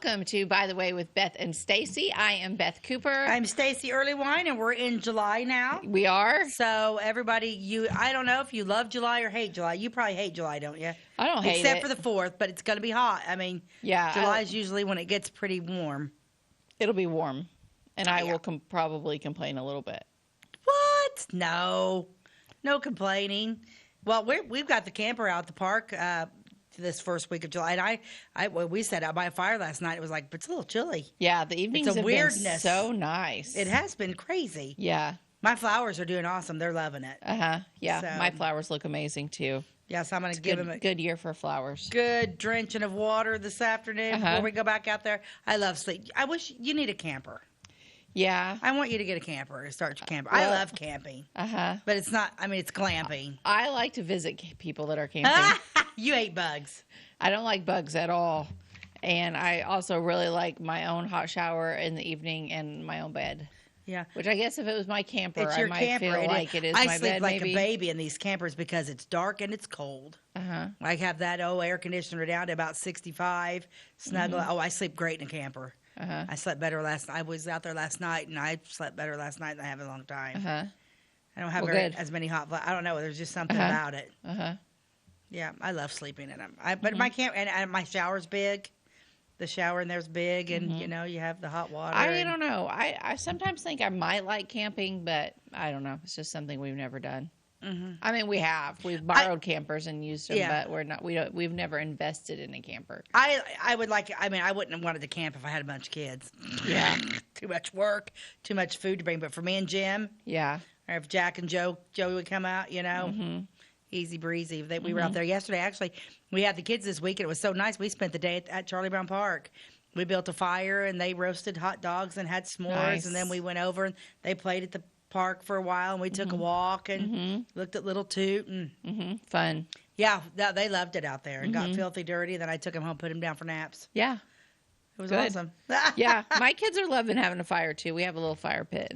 Welcome to By the Way with Beth and Stacey. I am Beth Cooper. I'm Stacey Earlywine, and we're in July now. We are. So everybody, I don't know if you love July or hate July. You probably hate July, don't you? I don't hate it. Except for the 4th, but it's going to be hot. I mean, yeah, July is usually when it gets pretty warm. It'll be warm, and I will probably complain a little bit. What? No complaining. Well, we've got the camper out at the park this first week of July, and we sat out by a fire last night. It was like, but it's a little chilly. Yeah, the evenings have been so nice. It has been crazy. Yeah. My flowers are doing awesome. They're loving it. Yeah, so, my flowers look amazing too. Yeah, so I'm going to give them a good year for flowers. Good drenching of water this afternoon before we go back out there. I love sleep. I wish you need a camper. Yeah. I want you to get a camper and start your camper. Well, I love camping. But it's not, I mean, it's glamping. I like to visit people that are camping. You hate bugs. I don't like bugs at all. And I also really like my own hot shower in the evening and my own bed. Yeah. Which I guess if it was my camper, it's your I might camper. feel like it is my bed. I sleep like maybe. A baby in these campers because it's dark and it's cold. I have that air conditioner down to about 65, snuggle. Oh, I sleep great in a camper. I slept better last night. I was out there last night, and I slept better last night than I have in a long time. I don't have as many hot. I don't know. There's just something about it. Yeah, I love sleeping in them. But my camp and my shower's big. The shower in there's big, and you know you have the hot water. I don't know. I sometimes think I might like camping, but I don't know. It's just something we've never done. I mean, we've borrowed campers and used them, but we've never invested in a camper. I would like. I mean, I wouldn't have wanted to camp if I had a bunch of kids. Yeah, too much work, too much food to bring. But for me and Jim, or if Jack and Joey would come out, you know, easy breezy. We were out there yesterday. Actually, we had the kids this week, and it was so nice. We spent the day at Charlie Brown Park. We built a fire, and they roasted hot dogs and had s'mores, and then we went over and they played at the park for a while, and we took a walk and looked at Little Toot and fun. Yeah, they loved it out there and got filthy dirty. Then I took them home, put them down for naps. Yeah, it was awesome. Yeah, my kids are loving having a fire too. We have a little fire pit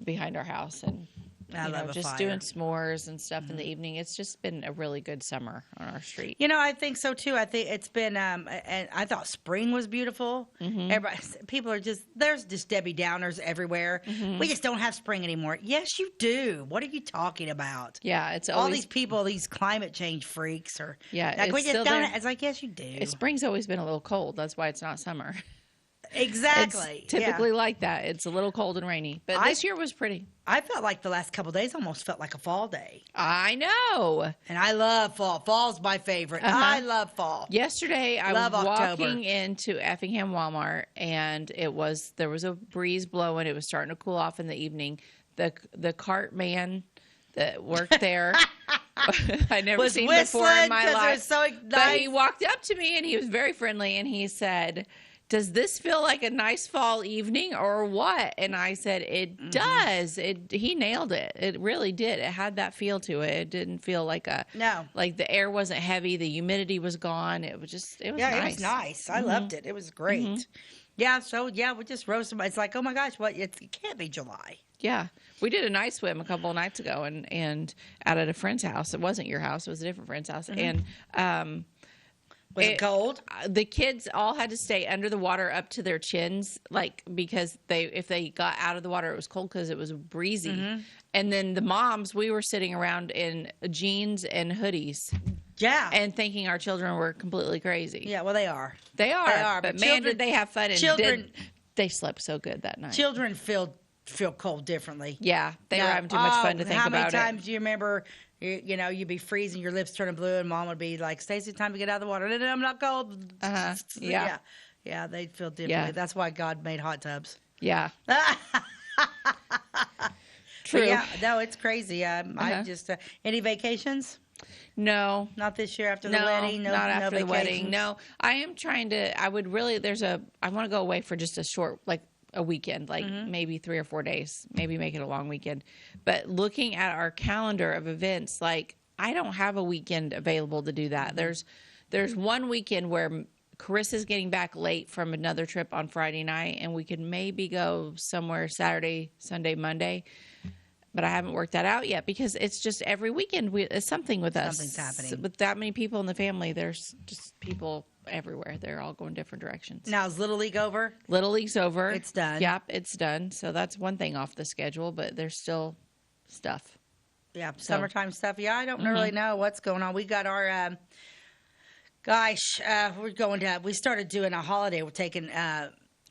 behind our house, and I love just doing s'mores and stuff in the evening. It's just been a really good summer on our street. You know, I think so too. I think it's been, and I thought spring was beautiful. People are there's just Debbie Downers everywhere. We just don't have spring anymore. Yes, you do. What are you talking about? Yeah, it's all these people, these climate change freaks are. Yeah, like, we just don't. It's like, yes, you do. Spring's always been a little cold. That's why it's not summer. Exactly. It's typically like that. It's a little cold and rainy. But this year was pretty. I felt like the last couple of days almost felt like a fall day. I know. And I love fall. Fall's my favorite. I love fall. Yesterday I was walking into Effingham Walmart, and there was a breeze blowing. It was starting to cool off in the evening. The cart man that worked there I never seen before in my life. It was so nice. But he walked up to me, and he was very friendly, and he said, "Does this feel like a nice fall evening or what?" And I said, "It does." He nailed it. It really did. It had that feel to it. It didn't feel like like the air wasn't heavy. The humidity was gone. It was nice. It was nice. I loved it. It was great. Yeah. So we just roasted. It's like, oh my gosh, it can't be July. Yeah. We did a night swim a couple of nights ago and out at a friend's house. It wasn't your house. It was a different friend's house. And, was it cold? The kids all had to stay under the water up to their chins, because if they got out of the water, it was cold because it was breezy. And then the moms, we were sitting around in jeans and hoodies. Yeah. And thinking our children were completely crazy. Yeah, well, they are. They are. But man, did they have fun. And they slept so good that night. Children feel cold differently. Yeah, they were having too much fun to think about it. How many times do you remember, you'd be freezing, your lips turning blue, and Mom would be like, "Stacey, time to get out of the water." No, I'm not cold. Yeah. Yeah, they'd feel differently. Yeah. That's why God made hot tubs. Yeah. True. Yeah, no, it's crazy. I just any vacations? No, not this year after the wedding. No, not after the wedding. No, I am trying to. I would really. I want to go away for just a short, a weekend, maybe 3 or 4 days, maybe make it a long weekend. But looking at our calendar of events, I don't have a weekend available to do that. There's one weekend where Carissa's getting back late from another trip on Friday night, and we could maybe go somewhere Saturday, Sunday, Monday. But I haven't worked that out yet because it's just every weekend it's something with us. Something's happening. With that many people in the family, there's just people everywhere. They're all going different directions. Now, is Little League over? Little League's over. It's done. Yep, it's done. So that's one thing off the schedule, but there's still stuff. Yeah, summertime stuff. Yeah, I don't really know what's going on. We got our, we started doing a holiday. We're taking, oh,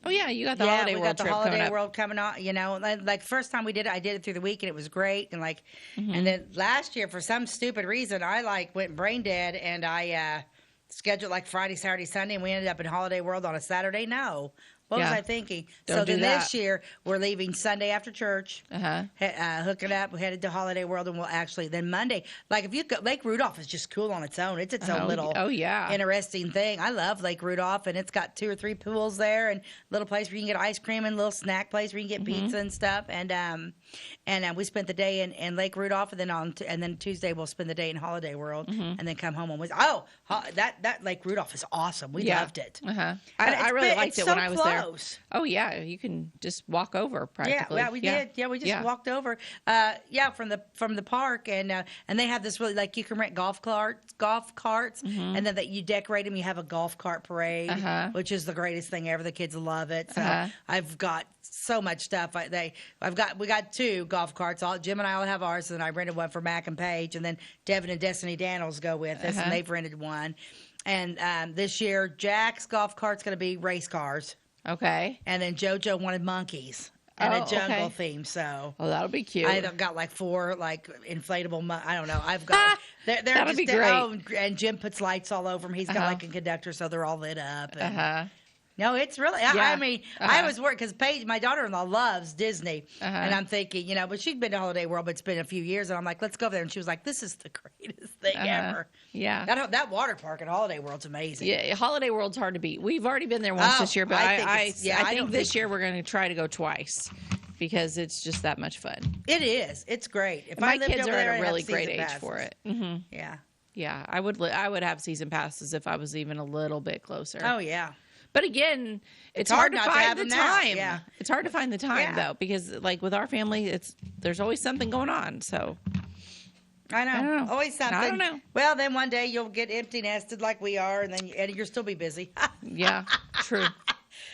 yeah, you got the Holiday World trip coming up. we got the Holiday World coming on, you know. Like, first time we did it, I did it through the week, and it was great. And, like, and then last year, for some stupid reason, I, like, went brain dead, and I scheduled, like, Friday, Saturday, Sunday, and we ended up in Holiday World on a Saturday. No. What was I thinking? Don't do that. This year, we're leaving Sunday after church, hooking up, headed to Holiday World, and we'll actually, then Monday, like if you go, Lake Rudolph is just cool on its own. It's its own little interesting thing. I love Lake Rudolph, and it's got 2 or 3 pools there, and little place where you can get ice cream, and a little snack place where you can get pizza and stuff. And we spent the day in Lake Rudolph, and then Tuesday we'll spend the day in Holiday World, and then come home on Wednesday. Oh, that Lake Rudolph is awesome. We loved it. I really liked it when I was there. Oh, yeah. You can just walk over practically. Yeah, we did. Yeah, we just walked over. From the park. And they have this really, like, you can rent golf carts. And then that you decorate them. You have a golf cart parade, which is the greatest thing ever. The kids love it. So I've got so much stuff. We got 2 golf carts. Jim and I will have ours. And I rented one for Mac and Paige. And then Devin and Destiny Daniels go with us. And they've rented one. And this year, Jack's golf cart's going to be race cars. Okay. And then JoJo wanted monkeys and a jungle theme. So that'll be cute. I've got like 4 like inflatable. I don't know. I've got. That'll be great. And Jim puts lights all over them. He's got like a conductor, so they're all lit up. And, no, it's really. I mean, I was worried because Paige, my daughter-in-law, loves Disney, and I'm thinking, you know, but she'd been to Holiday World, but it's been a few years, and I'm like, let's go over there, and she was like, this is the greatest thing ever. Yeah, that water park at Holiday World's amazing. Yeah, Holiday World's hard to beat. We've already been there once this year, but I think this year we're going to try to go twice because it's just that much fun. It is. It's great. If my kids are at a really great age for it. Yeah. Yeah, I would have season passes if I was even a little bit closer. Oh yeah. But again, it's hard to find the time. Yeah. It's hard to find the time though, because like with our family, there's always something going on. So I know. Always something. I don't know. Well, then one day you'll get empty nested like we are, and then you'll still be busy. Yeah, true.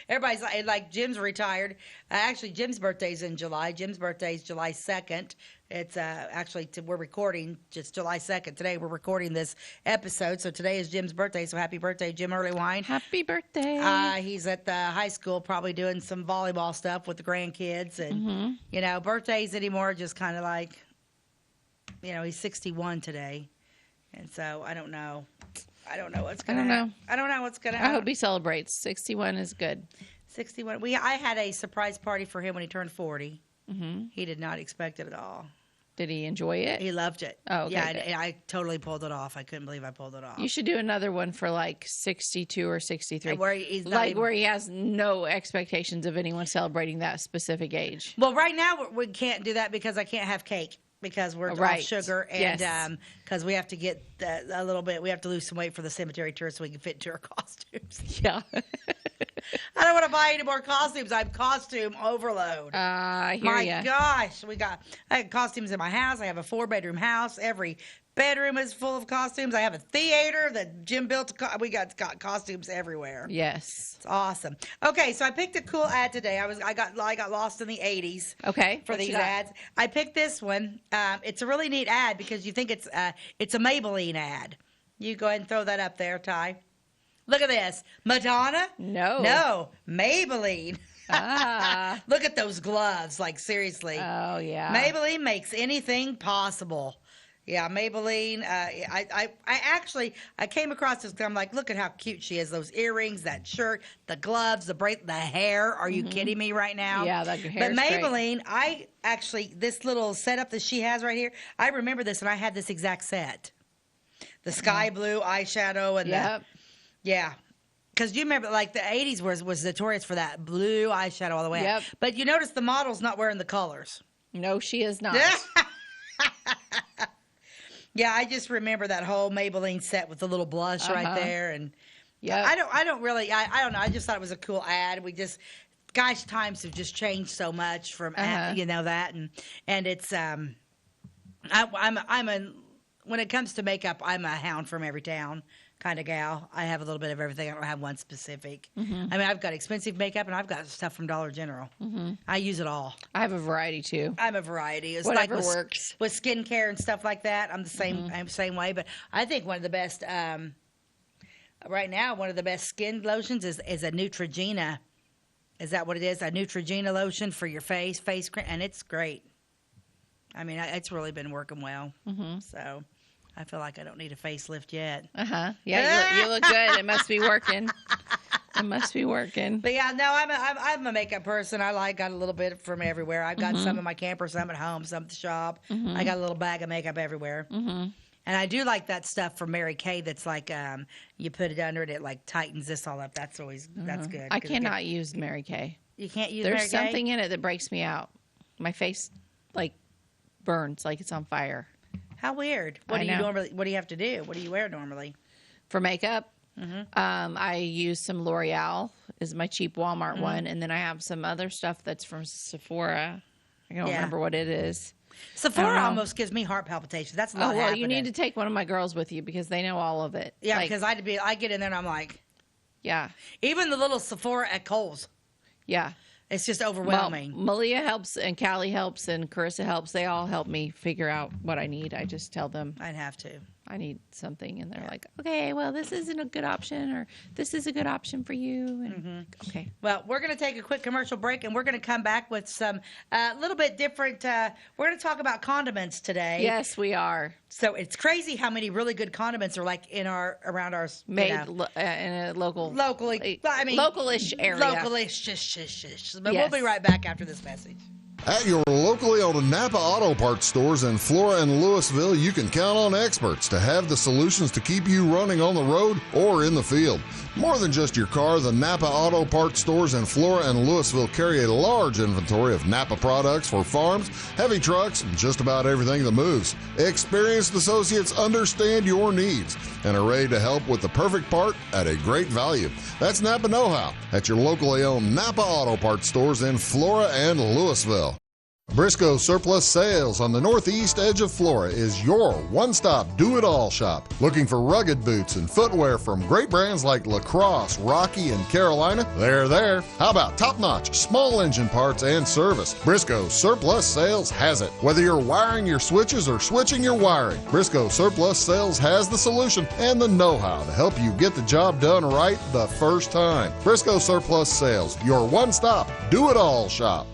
Everybody's like Jim's retired. Actually, Jim's birthday's in July. Jim's birthday's July 2nd. It's we're recording just July 2nd. Today we're recording this episode. So today is Jim's birthday. So happy birthday, Jim Earlywine. Happy birthday. He's at the high school probably doing some volleyball stuff with the grandkids. And, you know, birthdays anymore just kind of like, you know, he's 61 today. And so I don't know. I don't know what's going to happen. I don't know what's going to happen. I hope he celebrates. 61 is good. 61. I had a surprise party for him when he turned 40. He did not expect it at all. Did he enjoy it? He loved it. Oh, okay. Yeah, and I totally pulled it off. I couldn't believe I pulled it off. You should do another one for like 62 or 63. Where he's not like where he has no expectations of anyone celebrating that specific age. Well, right now we can't do that because I can't have cake. Because we're off sugar, and because we have to get a little bit, we have to lose some weight for the cemetery tour so we can fit into our costumes. Yeah. I don't want to buy any more costumes. I'm costume overload. I hear my ya. gosh, I have costumes in my house. I have a 4-bedroom house. Every bedroom is full of costumes. I have a theater that Jim built. We got costumes everywhere. Yes, it's awesome. Okay, so I picked a cool ad today. I got lost in the 80s. Okay, for these ads, I picked this one. It's a really neat ad because you think it's a Maybelline ad. You go ahead and throw that up there, Ty. Look at this, Madonna. No, Maybelline. Look at those gloves. Like seriously. Oh yeah. Maybelline makes anything possible. Yeah, Maybelline. I came across this. I'm like, look at how cute she is. Those earrings, that shirt, the gloves, the hair. Are you kidding me right now? Yeah, that hair. But Maybelline, this little setup that she has right here. I remember this, and I had this exact set. The sky blue eyeshadow and yeah. Because you remember, like, the 80s was notorious for that blue eyeshadow all the way up. But you notice the model's not wearing the colors. No, she is not. Yeah, I just remember that whole Maybelline set with the little blush right there, and I don't know. I just thought it was a cool ad. Gosh, times have just changed so much from that, and it's when it comes to makeup, I'm a hound from every town. kind of gal. I have a little bit of everything. I don't have one specific. I mean, I've got expensive makeup and I've got stuff from Dollar General. I use it all. I have a variety too. I'm a variety. It's Whatever like works. With skincare and stuff like that, I'm the same. I'm the same way. But I think one of the best right now, one of the best skin lotions is a Neutrogena. Is that what it is? A Neutrogena lotion for your face cream, and it's great. I mean, it's really been working well. So I feel like I don't need a facelift yet. Yeah, you look good. It must be working. It must be working. But yeah, no, I'm a makeup person. Got a little bit from everywhere. I've got some in my camper, some at home, some at the shop. I got a little bag of makeup everywhere. And I do like that stuff from Mary Kay that's like you put it under it, it like tightens this all up. That's good. I cannot use Mary Kay. You can't use There's Mary Kay? something in it that breaks me out. My face like burns like it's on fire. How weird. What do you have to do? What do you wear normally? For makeup, I use some L'Oreal is my cheap Walmart one, and then I have some other stuff that's from Sephora. I don't remember what it is. Sephora almost gives me heart palpitations. That's a lot happening. You need to take one of my girls with you because they know all of it. Yeah, because I get in there and I'm like, yeah. Even the little Sephora at Kohl's. Yeah. It's just overwhelming. Well, Malia helps and Callie helps and Carissa helps. They all help me figure out what I need. I just tell them I'd have to. I need something, and they're like, okay, well, this isn't a good option, or this is a good option for you. And, okay. Well, we're going to take a quick commercial break, and we're going to come back with some little bit different. We're going to talk about condiments today. Yes, we are. So it's crazy how many really good condiments are like around our made in a locally. I mean, localish area. Localish. But we'll be right back after this message. At your locally owned Napa Auto Parts stores in Flora and Louisville, you can count on experts to have the solutions to keep you running on the road or in the field. More than just your car, the Napa Auto Parts stores in Flora and Louisville carry a large inventory of Napa products for farms, heavy trucks, and just about everything that moves. Experienced associates understand your needs and are ready to help with the perfect part at a great value. That's Napa Know-How at your locally owned Napa Auto Parts stores in Flora and Louisville. Briscoe Surplus Sales on the northeast edge of Flora is your one-stop do-it-all shop. Looking for rugged boots and footwear from great brands like Lacrosse, Rocky, and Carolina? They're there. How about top-notch small engine parts and service? Briscoe Surplus Sales has it. Whether you're wiring your switches or switching your wiring, Briscoe Surplus Sales has the solution and the know-how to help you get the job done right the first time. Briscoe Surplus Sales, your one-stop do-it-all shop.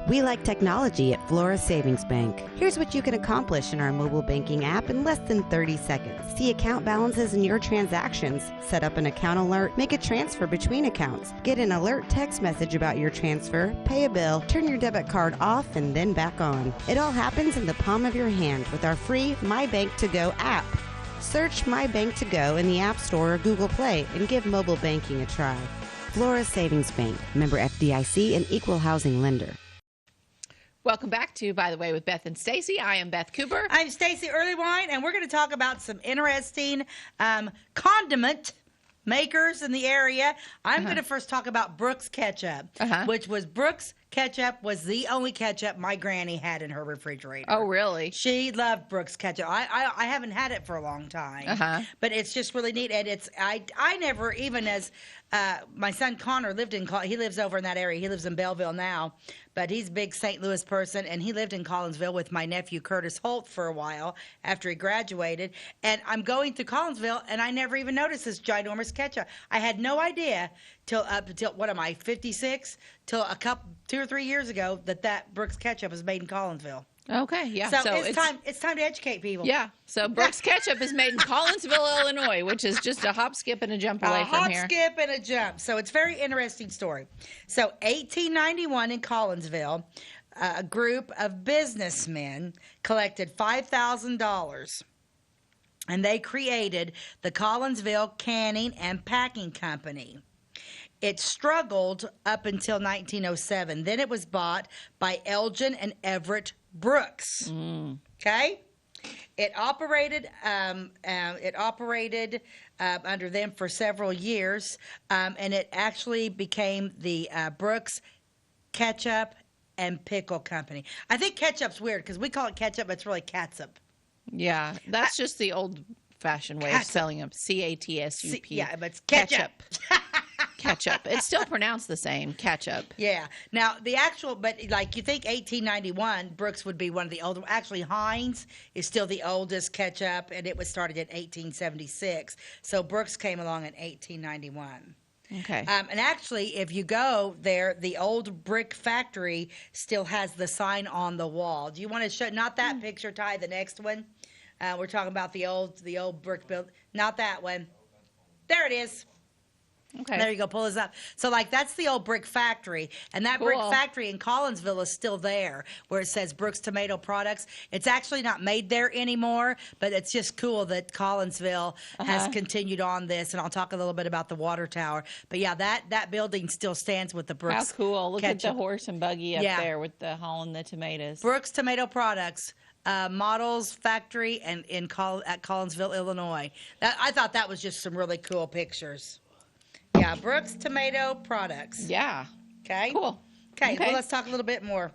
We like technology at Flora Savings Bank. Here's what you can accomplish in our mobile banking app in less than 30 seconds. See account balances in your transactions, set up an account alert, make a transfer between accounts, get an alert text message about your transfer, pay a bill, turn your debit card off and then back on. It all happens in the palm of your hand with our free My Bank to Go app. Search My Bank to Go in the App Store or Google Play and give mobile banking a try. Flora Savings Bank, member FDIC and equal housing lender. Welcome back to By the Way with Beth and Stacey. I am Beth Cooper. I'm Stacey Earlywine, and we're going to talk about some interesting condiment makers in the area. I'm going to first talk about Brooks Ketchup, which was Brooks Ketchup was the only ketchup my granny had in her refrigerator. Oh, really? She loved Brooks Ketchup. I haven't had it for a long time, but it's just really neat. And it's I never even as my son Connor he lives over in that area. He lives in Belleville now, but he's a big St. Louis person, and he lived in Collinsville with my nephew Curtis Holt for a while after he graduated. And I'm going through Collinsville, and I never even noticed this ginormous ketchup. I had no idea till what am I, 56? Till 2 or 3 years ago that Brooks Ketchup was made in Collinsville. Okay, yeah. So it's time to educate people. Yeah. So Brooks Ketchup is made in Collinsville, Illinois, which is just a hop, skip, and a jump away from here. A hop, skip, and a jump. So it's a very interesting story. So 1891 in Collinsville, a group of businessmen collected $5,000. And they created the Collinsville Canning and Packing Company. It struggled up until 1907. Then it was bought by Elgin and Everett Brooks. Okay? It operated under them for several years, and it actually became the Brooks Ketchup and Pickle Company. I think ketchup's weird because we call it ketchup, but it's really catsup. Yeah, that's just the old old-fashioned way of spelling them. C-A-T-S-U-P. Yeah, but it's ketchup. Ketchup. It's still pronounced the same, ketchup. Yeah. Now, the actual, but like you think 1891, Brooks would be one of the older. Actually, Heinz is still the oldest ketchup, and it was started in 1876. So Brooks came along in 1891. Okay. And actually, if you go there, the old brick factory still has the sign on the wall. Do you want to show, not that picture, Ty, the next one? We're talking about the old brick build. Not that one. There it is. Okay. There you go. Pull this up. So, like, that's the old brick factory. And that brick factory in Collinsville is still there, where it says Brooks Tomato Products. It's actually not made there anymore, but it's just cool that Collinsville has continued on this. And I'll talk a little bit about the water tower. But, yeah, that building still stands with the Brooks. How cool. Look ketchup. at the horse and buggy up there with the hauling the tomatoes. Brooks Tomato Products. Models Factory at Collinsville, Illinois. I thought that was just some really cool pictures. Yeah, Brooks Tomato Products. Yeah. Okay. Cool. Okay, well, let's talk a little bit more.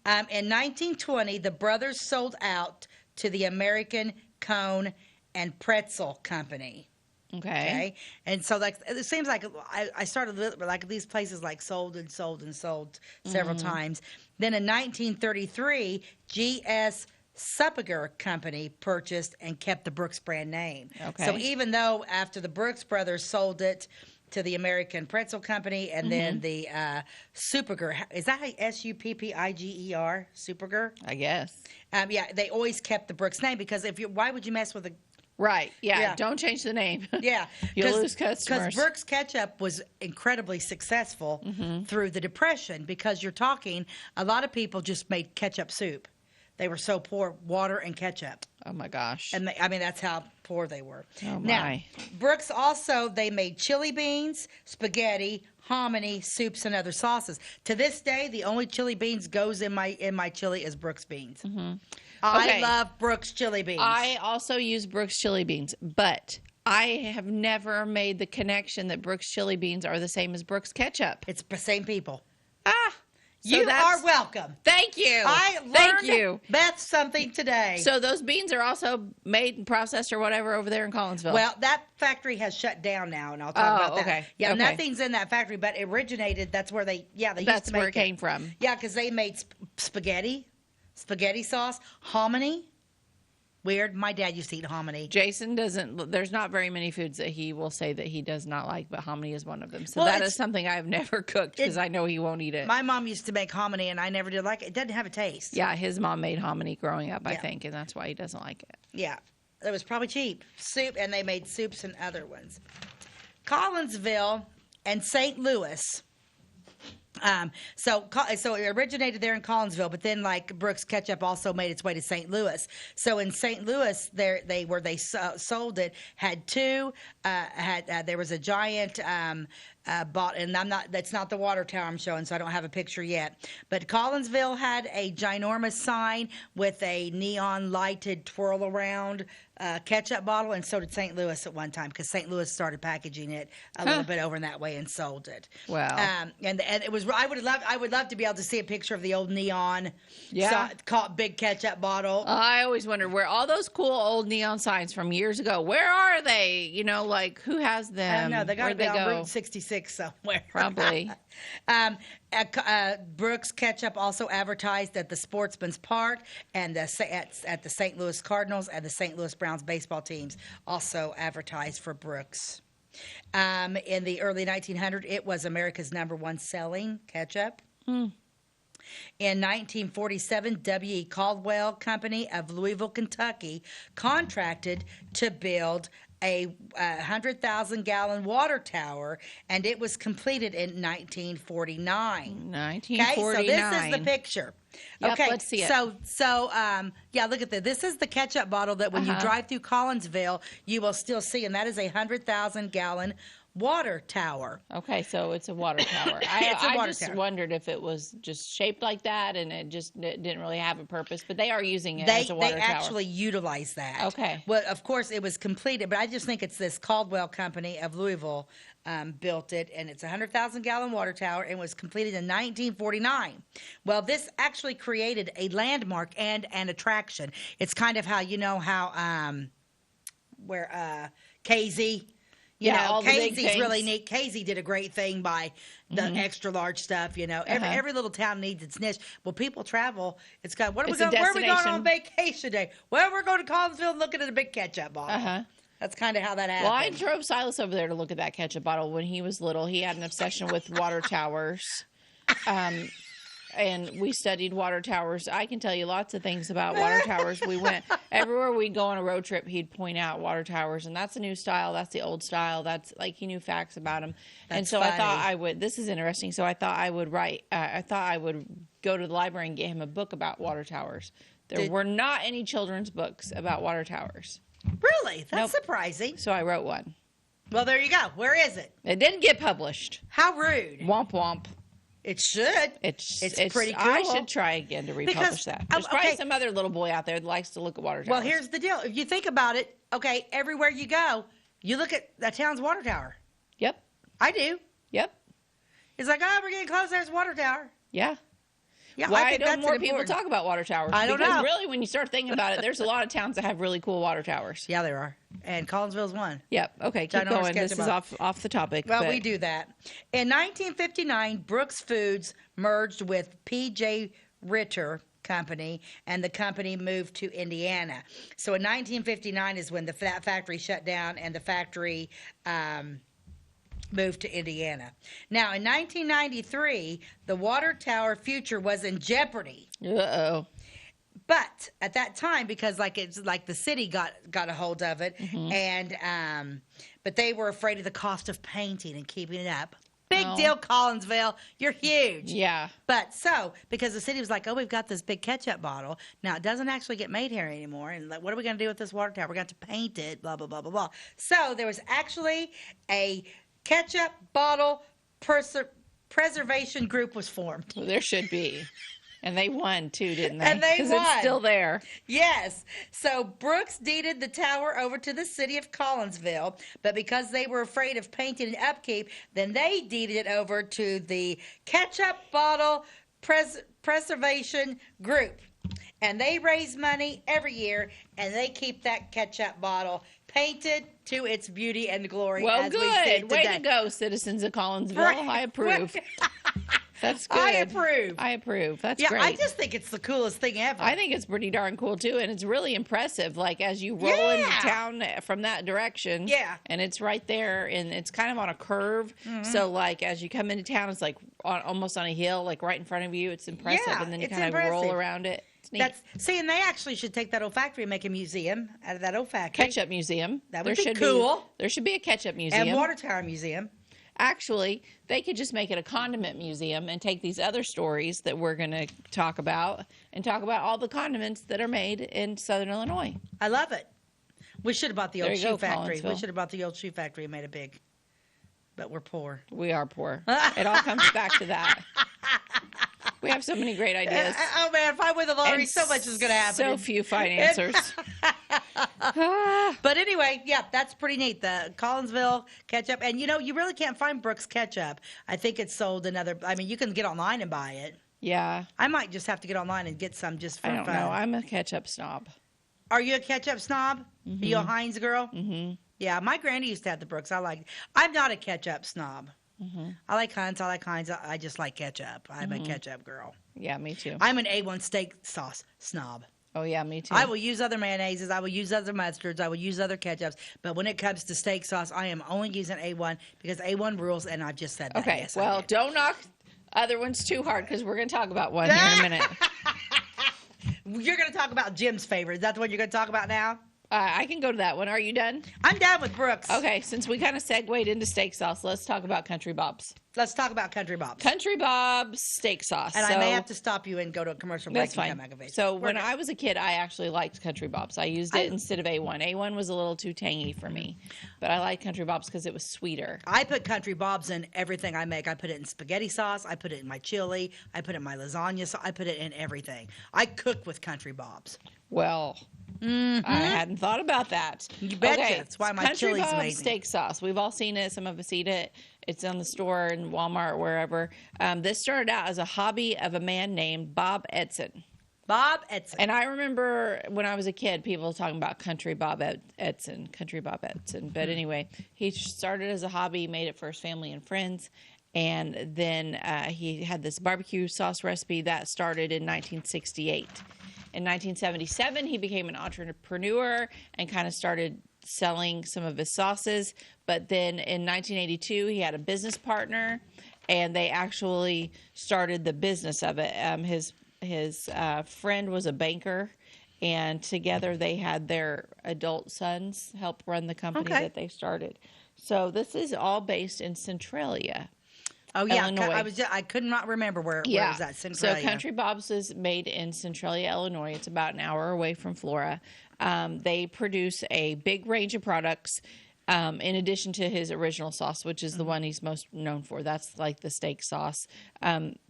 In 1920, the brothers sold out to the American Cone and Pretzel Company. Okay. And so, like, it seems like I started like these places like sold and sold and sold several times. Then in 1933, G.S. Suppiger Company purchased and kept the Brooks brand name. Okay. So even though after the Brooks brothers sold it to the American Pretzel Company and then the Suppiger, is that Suppiger? Suppiger? I guess. Yeah, they always kept the Brooks name because why would you mess with a Right. Yeah. Don't change the name. Yeah. You'll lose customers. Because Brooks Ketchup was incredibly successful through the Depression because you're talking, a lot of people just made ketchup soup. They were so poor, water and ketchup. Oh, my gosh. And that's how poor they were. Oh, now, my. Brooks also, they made chili beans, spaghetti, hominy, soups, and other sauces. To this day, the only chili beans goes in my chili is Brooks beans. I love Brooks chili beans. I also use Brooks chili beans, but I have never made the connection that Brooks chili beans are the same as Brooks ketchup. It's the same people. So you are welcome. Thank you. I learned you. Beth something today. So those beans are also made and processed or whatever over there in Collinsville? Well, that factory has shut down now, and I'll talk about that. Okay. Yeah, nothing's in that factory, but it originated, that's where they used to make it. That's where it came from. Yeah, because they made spaghetti sauce, hominy. Weird. My dad used to eat hominy. Jason doesn't, there's not very many foods that he will say that he does not like, but hominy is one of them. So that is something I've never cooked because I know he won't eat it. My mom used to make hominy, and I never did like it. It doesn't have a taste. Yeah, his mom made hominy growing up, I think, and that's why he doesn't like it. Yeah. It was probably cheap. Soup, and they made soups and other ones. Collinsville and St. Louis. So it originated there in Collinsville, but then like Brooks Ketchup also made its way to St. Louis. So in St. Louis, they sold it had two. There was a giant bought, and that's not the water tower I'm showing, so I don't have a picture yet. But Collinsville had a ginormous sign with a neon lighted twirl around ketchup bottle, and so did St. Louis at one time because St. Louis started packaging it a little bit over in that way and sold it. Wow. And it was I would love to be able to see a picture of the old neon big ketchup bottle. I always wondered where all those cool old neon signs from years ago, where are they? You know, like who has them? I don't know. They got to be on go? Route 66 somewhere. Probably. Brooks Ketchup also advertised at the Sportsman's Park and at the St. Louis Cardinals and the St. Louis Browns baseball teams also advertised for Brooks. In the early 1900s, it was America's #1 selling ketchup. In 1947, W.E. Caldwell Company of Louisville, Kentucky, contracted to build a 100,000-gallon water tower, and it was completed in 1949. 1949. Okay, so this is the picture. Yep, okay, let's see it. So look at this. This is the ketchup bottle that when you drive through Collinsville, you will still see, and that is a 100,000-gallon water tower. Okay, so it's a water tower. I just wondered if it was just shaped like that and it didn't really have a purpose, but they are using it as a water tower. They actually utilize that. Okay. Well, of course, it was completed, but I just think it's this Caldwell Company of Louisville built it, and it's a 100,000-gallon water tower and was completed in 1949. Well, this actually created a landmark and an attraction. It's kind of how, Casey. Casey's really neat. Casey did a great thing by the extra large stuff. Every little town needs its niche. Well, people travel. It's got where are we going on vacation day? Well, we're going to Collinsville and looking at a big ketchup bottle. That's kind of how that happened. Well, I drove Silas over there to look at that ketchup bottle when he was little. He had an obsession with water towers. And we studied water towers. I can tell you lots of things about water towers. We went everywhere we go on a road trip. He'd point out water towers, and that's the new style. That's the old style. That's like he knew facts about them. And so funny. I thought I would. This is interesting. So I thought I would write. I thought I would go to the library and get him a book about water towers. There were not any children's books about water towers. Really? That's surprising. So I wrote one. Well, there you go. Where is it? It didn't get published. How rude. Womp womp. It should. It's pretty cool. I should try again to republish that. There's probably some other little boy out there that likes to look at water towers. Well, here's the deal. If you think about it, everywhere you go, you look at that town's water tower. Yep. I do. Yep. It's like, we're getting close. There's a water tower. Yeah. Yeah. Why don't more people talk about water towers? I don't know. Because really, when you start thinking about it, there's a lot of towns that have really cool water towers. Yeah, there are. And Collinsville's one. Yep. Okay, keep going. This is off the topic. Well, we do that. In 1959, Brooks Foods merged with P.J. Ritter Company, and the company moved to Indiana. So in 1959 is when that factory shut down, and the factory moved to Indiana. Now, in 1993, the water tower future was in jeopardy. Uh-oh. But at that time, because it's like the city got a hold of it, and but they were afraid of the cost of painting and keeping it up. Big deal, Collinsville. You're huge. Yeah. But because the city was like, we've got this big ketchup bottle. Now, it doesn't actually get made here anymore. And what are we going to do with this water tower? We're going to paint it, blah, blah, blah, blah, blah. So there was actually a ketchup bottle preservation group was formed. Well, there should be. And they won, too, didn't they? And they won. Because it's still there. Yes. So Brooks deeded the tower over to the city of Collinsville, but because they were afraid of painting and upkeep, then they deeded it over to the Ketchup Bottle Preservation Group. And they raise money every year, and they keep that ketchup bottle painted to its beauty and glory. Well, good. Way to go, citizens of Collinsville. Right. I approve. That's good. I approve. That's great. I just think it's the coolest thing ever. I think it's pretty darn cool, too. And it's really impressive. Like, as you roll into town from that direction. Yeah. And it's right there. And it's kind of on a curve. So, like, as you come into town, it's like almost on a hill, like right in front of you. It's impressive. Yeah, and then you kind of roll around it. It's neat. And they actually should take that old factory and make a museum out of that old factory. Ketchup museum. That would be cool. There should be a ketchup museum. And water tower museum. Actually, they could just make it a condiment museum and take these other stories that we're going to talk about and talk about all the condiments that are made in Southern Illinois. I love it. We should have bought the old shoe factory. Collinsville. We should have bought the old shoe factory and made it big. But we're poor. We are poor. It all comes back to that. We have so many great ideas. Oh, man, if I win the lottery, so much is going to happen. So few financiers. But anyway, that's pretty neat. The Collinsville ketchup. And, you really can't find Brooks ketchup. I think it's sold you can get online and buy it. Yeah. I might just have to get online and get some just for fun. I don't know. I'm a ketchup snob. Are you a ketchup snob? Mm-hmm. Are you a Heinz girl? Mm-hmm. Yeah, my granny used to have the Brooks. I'm not a ketchup snob. Mm-hmm. I like Heinz. I just like ketchup. I'm a ketchup girl. Yeah, me too. I'm an A1 steak sauce snob. Oh, yeah, me too. I will use other mayonnaises. I will use other mustards. I will use other ketchups. But when it comes to steak sauce, I am only using A1 because A1 rules, and I've just said that. Okay, yes, well, don't knock other ones too hard because we're going to talk about one here in a minute. You're going to talk about Jim's favorite. Is that the one you're going to talk about now? I can go to that one. Are you done? I'm done with Brooks. Okay, since we kind of segued into steak sauce, let's talk about Country Bob's. Let's talk about Country Bob's. Country Bob's steak sauce. And I may have to stop you and go to a commercial break. That's fine. So when I was a kid, I actually liked Country Bob's. I used it instead of A1. A1 was a little too tangy for me, but I liked Country Bob's because it was sweeter. I put Country Bob's in everything I make. I put it in spaghetti sauce. I put it in my chili. I put it in my lasagna. So I put it in everything. I cook with Country Bob's. Well, I hadn't thought about that. You betcha. Okay, That's why my chili's Country Bob's amazing. steak sauce. We've all seen it. Some of us eat it. It's on the store in Walmart, wherever. This started out as a hobby of a man named Bob Edson. Bob Edson. And I remember when I was a kid, people talking about Country Bob Edson. But anyway, he started as a hobby, made it for his family and friends. And then he had this barbecue sauce recipe that started in 1968. In 1977, he became an entrepreneur and kind of started selling some of his sauces. But then in 1982, he had a business partner, and they actually started the business of it. His friend was a banker, and together they had their adult sons help run the company that they started. So this is all based in Centralia. Oh, yeah. Illinois. I could not remember where it was at, Centralia. So Country Bob's is made in Centralia, Illinois. It's about an hour away from Flora. They produce a big range of products in addition to his original sauce, which is the one he's most known for. That's like the steak sauce.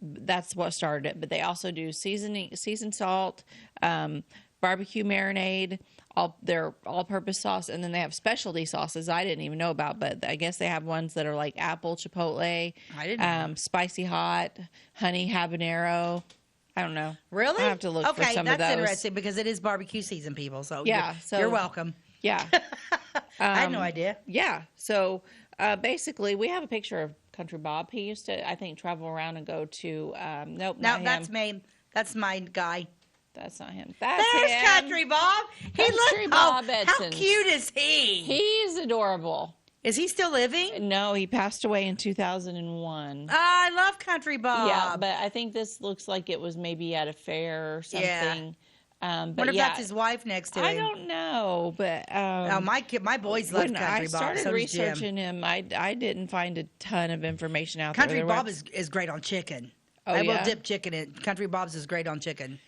That's what started it. But they also do seasoned salt, barbecue marinade, their all-purpose sauce, and then they have specialty sauces I didn't even know about, but I guess they have ones that are like apple chipotle, I didn't know. Spicy hot, honey habanero. I don't know. Really? I have to look for some of those. Okay, that's interesting because it is barbecue season, people. So so you're welcome. Yeah. I had no idea. Yeah. So basically, we have a picture of Country Bob. He used to, I think, travel around and go to. Nope, No, not that's him. me. That's my guy. That's not him. There's him. Country Bob. Country Bob how Edson. cute is he? He's adorable. Is he still living? No, he passed away in 2001. I love Country Bob. Yeah, but I think this looks like it was maybe at a fair or something. Yeah. But Wonder if that's his wife next to him. I don't know, but my boys love Country Bob. When I started so does Jim. researching him, I didn't find a ton of information out Country there. Bob is great on chicken. Oh, I will dip chicken in. Country Bob's is great on chicken.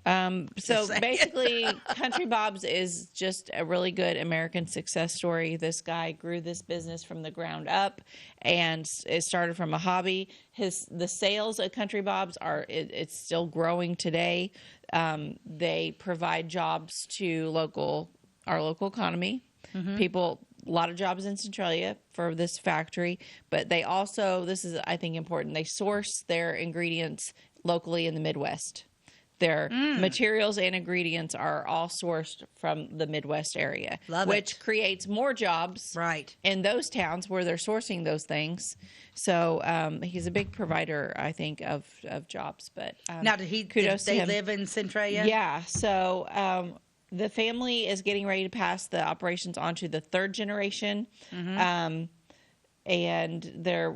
So basically, Country Bob's is just a really good American success story. This guy grew this business from the ground up, and it started from a hobby. The sales at Country Bob's it's still growing today. They provide jobs to our local economy. People, a lot of jobs in Centralia for this factory, but they also, this is I think important, they source their ingredients locally in the Midwest. Their materials and ingredients are all sourced from the Midwest area, which creates more jobs in those towns where they're sourcing those things. So he's a big provider, I think, of jobs. But now, did they live in Centralia? Yeah. So the family is getting ready to pass the operations on to the third generation, and their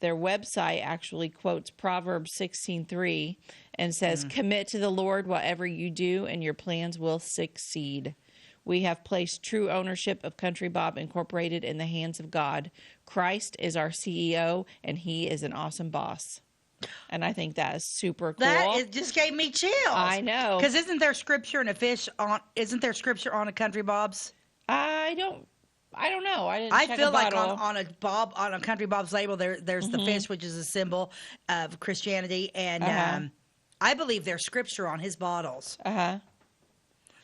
website actually quotes Proverbs 16:3 and says, "Commit to the Lord whatever you do, and your plans will succeed." We have placed true ownership of Country Bob Incorporated in the hands of God. Christ is our CEO, and he is an awesome boss. And I think that is super cool. It just gave me chills. I know. Because isn't there scripture on a Country Bob's? I don't know. I feel like on a Country Bob's label there's the fish, which is a symbol of Christianity, and I believe there's scripture on his bottles.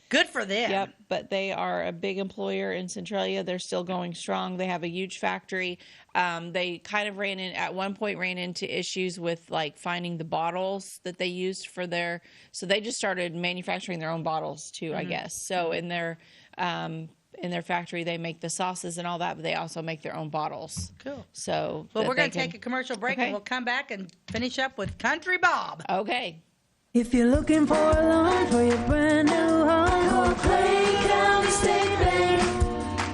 Good for them. Yep, but they are a big employer in Centralia. They're still going strong. They have a huge factory. They kind of at one point ran into issues with like finding the bottles that they used for so they just started manufacturing their own bottles too, I guess. So in their factory, they make the sauces and all that, but they also make their own bottles. Cool. So, we're going to take a commercial break, and we'll come back and finish up with Country Bob. Okay. If you're looking for a loan for your brand new home, call Clay County State Bank.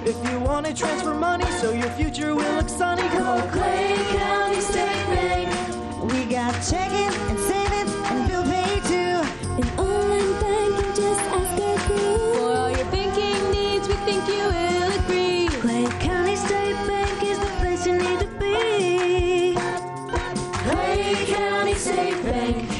If you want to transfer money so your future will look sunny, call Clay County State Bank. We got checking and savings and bill pay too. An online banking, just ask our crew. For all your banking needs, we think you will agree. Clay County State Bank is the place you need to be. Clay County State Bank.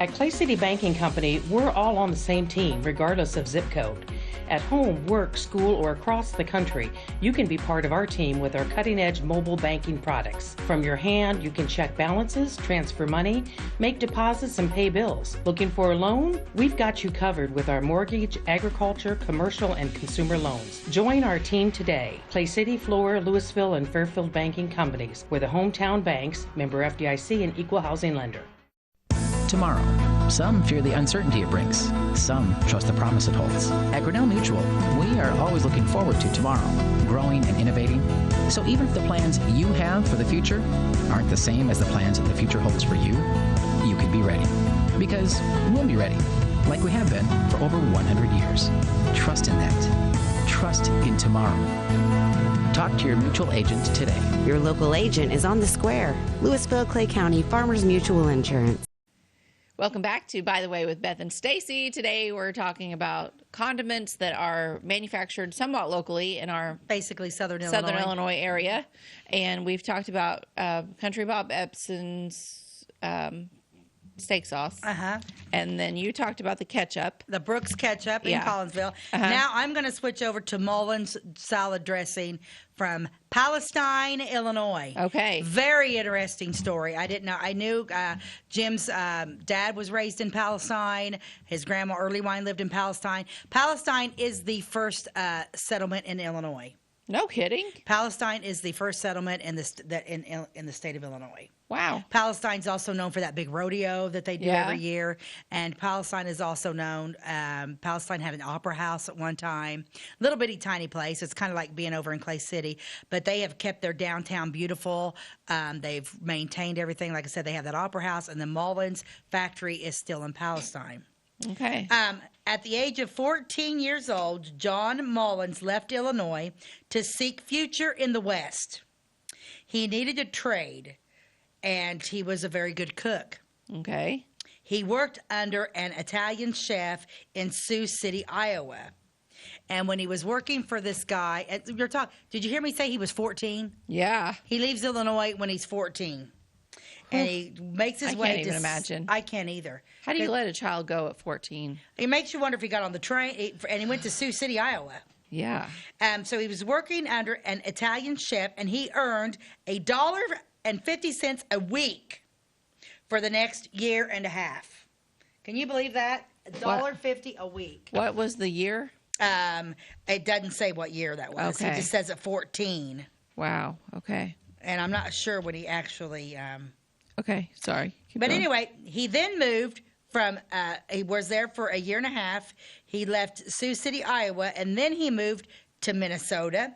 At Clay City Banking Company, we're all on the same team, regardless of zip code. At home, work, school, or across the country, you can be part of our team with our cutting-edge mobile banking products. From your hand, you can check balances, transfer money, make deposits, and pay bills. Looking for a loan? We've got you covered with our mortgage, agriculture, commercial, and consumer loans. Join our team today. Clay City, Flora, Louisville, and Fairfield Banking Companies. We're the hometown banks, member FDIC, and equal housing lender. tomorrow. Some fear the uncertainty it brings. Some trust the promise it holds. At Grinnell Mutual, we are always looking forward to tomorrow, growing and innovating. So even if the plans you have for the future aren't the same as the plans that the future holds for you, you can be ready. Because we'll be ready, like we have been for over 100 years. Trust in that. Trust in tomorrow. Talk to your mutual agent today. Your local agent is on the square. Louisville, Clay County Farmers Mutual Insurance. Welcome back to By the Way with Beth and Stacey. Today we're talking about condiments that are manufactured somewhat locally in our basically Southern Illinois area. And we've talked about Country Bob Epson's steak sauce. And then you talked about the ketchup. The Brooks ketchup in Collinsville. Now I'm going to switch over to Mullen's salad dressing from Palestine, Illinois. Okay. Very interesting story. I didn't know. I knew Jim's dad was raised in Palestine. His grandma, Early Wine, lived in Palestine. Palestine is the first settlement in Illinois. No kidding. Palestine is the first settlement in the state of Illinois. Wow. Palestine's also known for that big rodeo that they do every year. And Palestine is also known, Palestine had an opera house at one time. Little bitty tiny place. It's kind of like being over in Clay City. But they have kept their downtown beautiful. They've maintained everything. Like I said, they have that opera house. And the Mullins factory is still in Palestine. Okay. At the age of 14 years old, John Mullins left Illinois to seek future in the West. He needed a trade, and he was a very good cook. Okay. He worked under an Italian chef in Sioux City, Iowa. And when he was working for this guy, did you hear me say he was 14? Yeah. He leaves Illinois when he's 14. And he makes his way. I can't even imagine. I can't either. How do you let a child go at 14? It makes you wonder if he got on the train, and he went to Sioux City, Iowa. Yeah. So he was working under an Italian chef, and he earned $1.50 a week for the next year and a half. Can you believe that? $1.50 a week. What was the year? It doesn't say what year that was. Okay. It just says at 14. Wow. Okay. And I'm not sure when he actually... Okay, sorry. Keep but going. anyway, he then moved from, he was there for a year and a half. He left Sioux City, Iowa, and then he moved to Minnesota,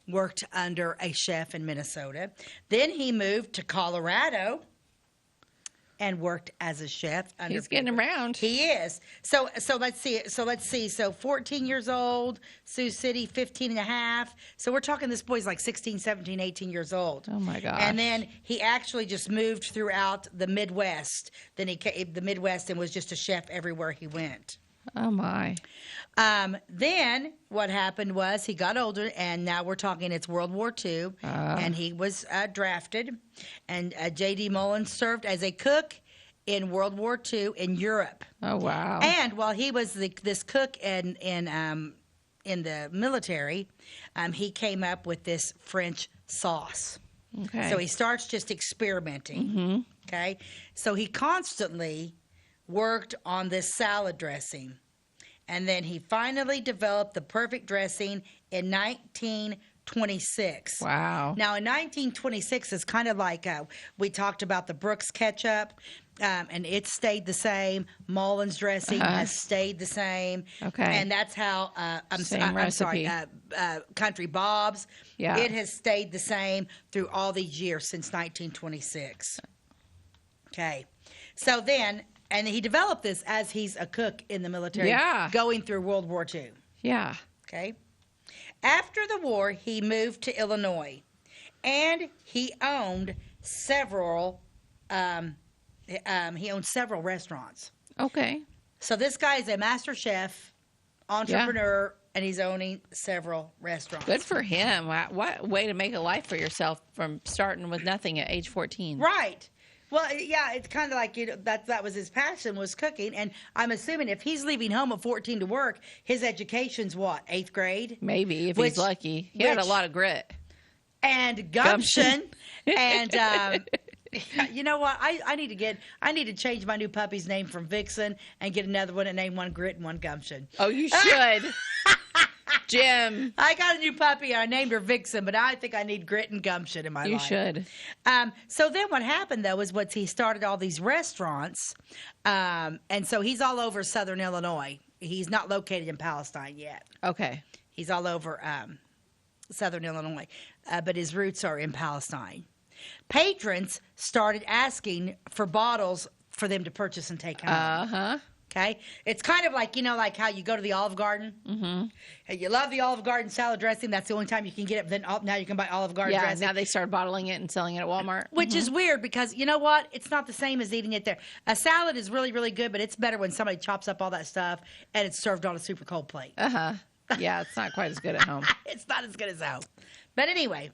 worked under a chef in Minnesota. Then he moved to Colorado and worked as a chef. He's getting around. He is. So let's see. So 14 years old, Sioux City, 15 and a half. So we're talking this boy's like 16, 17, 18 years old. Oh, my gosh. And then he actually just moved throughout the Midwest. Then he came the Midwest and was just a chef everywhere he went. Oh, my. Then what happened was he got older, and now we're talking it's World War II, and he was drafted. And J.D. Mullins served as a cook in World War II in Europe. Oh, wow. And while he was this cook in the military, he came up with this French sauce. Okay. So he starts just experimenting. Mm-hmm. Okay. So he constantly worked on this salad dressing. And then he finally developed the perfect dressing in 1926. Wow. Now, in 1926, it's kind of like we talked about the Brooks ketchup, and it stayed the same. Mullins dressing has stayed the same. Okay. And that's how, I'm sorry, Country Bob's. Yeah. It has stayed the same through all these years since 1926. Okay. So then... And he developed this as he's a cook in the military, going through World War II. Yeah. Okay. After the war, he moved to Illinois, and he owned several. He owned several restaurants. Okay. So this guy is a master chef, entrepreneur, and he's owning several restaurants. Good for him. What way to make a life for yourself from starting with nothing at age 14. Right. Well, yeah, it's kind of like that was his passion, was cooking. And I'm assuming if he's leaving home at 14 to work, his education's what, 8th grade? Maybe, if he's lucky. He had a lot of grit. And gumption. And you know what? I need to change my new puppy's name from Vixen and get another one and name one Grit and one Gumption. Oh, you should. Jim. I got a new puppy. I named her Vixen, but I think I need grit and gumption in my life. You should. So then what happened, though, is he started all these restaurants. And so he's all over Southern Illinois. He's not located in Palestine yet. Okay. He's all over Southern Illinois, but his roots are in Palestine. Patrons started asking for bottles for them to purchase and take home. Uh-huh. Okay? It's kind of like, like how you go to the Olive Garden. Mm-hmm. And you love the Olive Garden salad dressing. That's the only time you can get it. Then now you can buy Olive Garden dressing. Yeah, now they started bottling it and selling it at Walmart. Which is weird because, you know what? It's not the same as eating it there. A salad is really, really good, but it's better when somebody chops up all that stuff and it's served on a super cold plate. Uh-huh. Yeah, it's not quite as good at home. It's not as good as home. But anyway,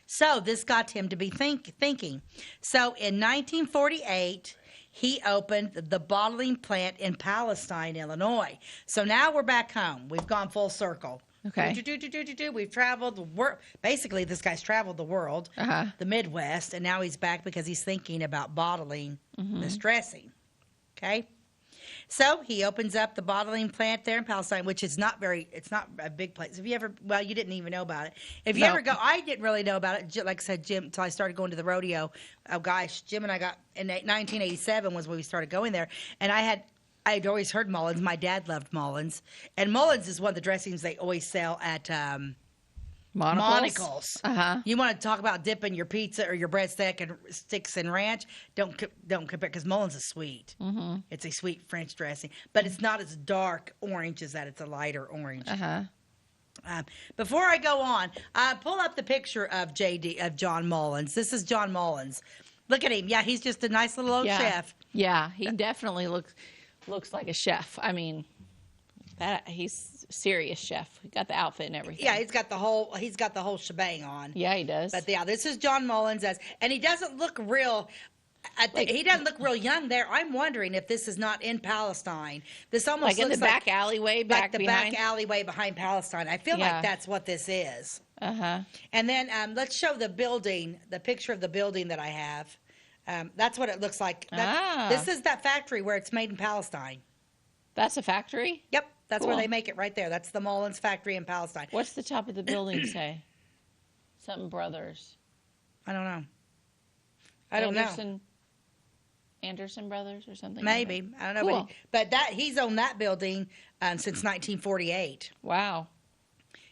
so this got him to be thinking. So in 1948, he opened the bottling plant in Palestine, Illinois. So now we're back home. We've gone full circle. Okay. We've traveled the world. Basically, this guy's traveled the world, the Midwest, and now he's back because he's thinking about bottling this dressing. Okay. So he opens up the bottling plant there in Palestine, which is it's not a big place. If you ever, you didn't even know about it. If you ever go, I didn't really know about it. Like I said, Jim, until I started going to the rodeo. Oh gosh, Jim and I got in 1987 was when we started going there, and I'd always heard Mullins. My dad loved Mullins, and Mullins is one of the dressings they always sell at Monocle's. You want to talk about dipping your pizza or your breadstick and sticks in ranch? Don't compare, because Mullins is sweet. Mm-hmm. It's a sweet French dressing, but it's not as dark orange as that. It's a lighter orange. Before I go on, pull up the picture of John Mullins. This is John Mullins. Look at him. Yeah, he's just a nice little old chef. Yeah, he definitely looks like a chef. I mean, he's serious chef. He got the outfit and everything. Yeah, he's got the whole shebang on. Yeah, he does. But yeah, this is John Mullins, and he doesn't look real. He doesn't look real young there. I'm wondering if this is not in Palestine. This almost like looks in the back alleyway, back behind Palestine. I feel like that's what this is. And then let's show the building, the picture of the building that I have. That's what it looks like. This is that factory where it's made in Palestine. That's a factory? Yep. That's where they make it right there. That's the Mullins factory in Palestine. What's the top of the building say? Something Brothers. I don't know. I don't know. Anderson Brothers or something? Maybe. Like I don't know. Cool. But he's owned that building since 1948. Wow.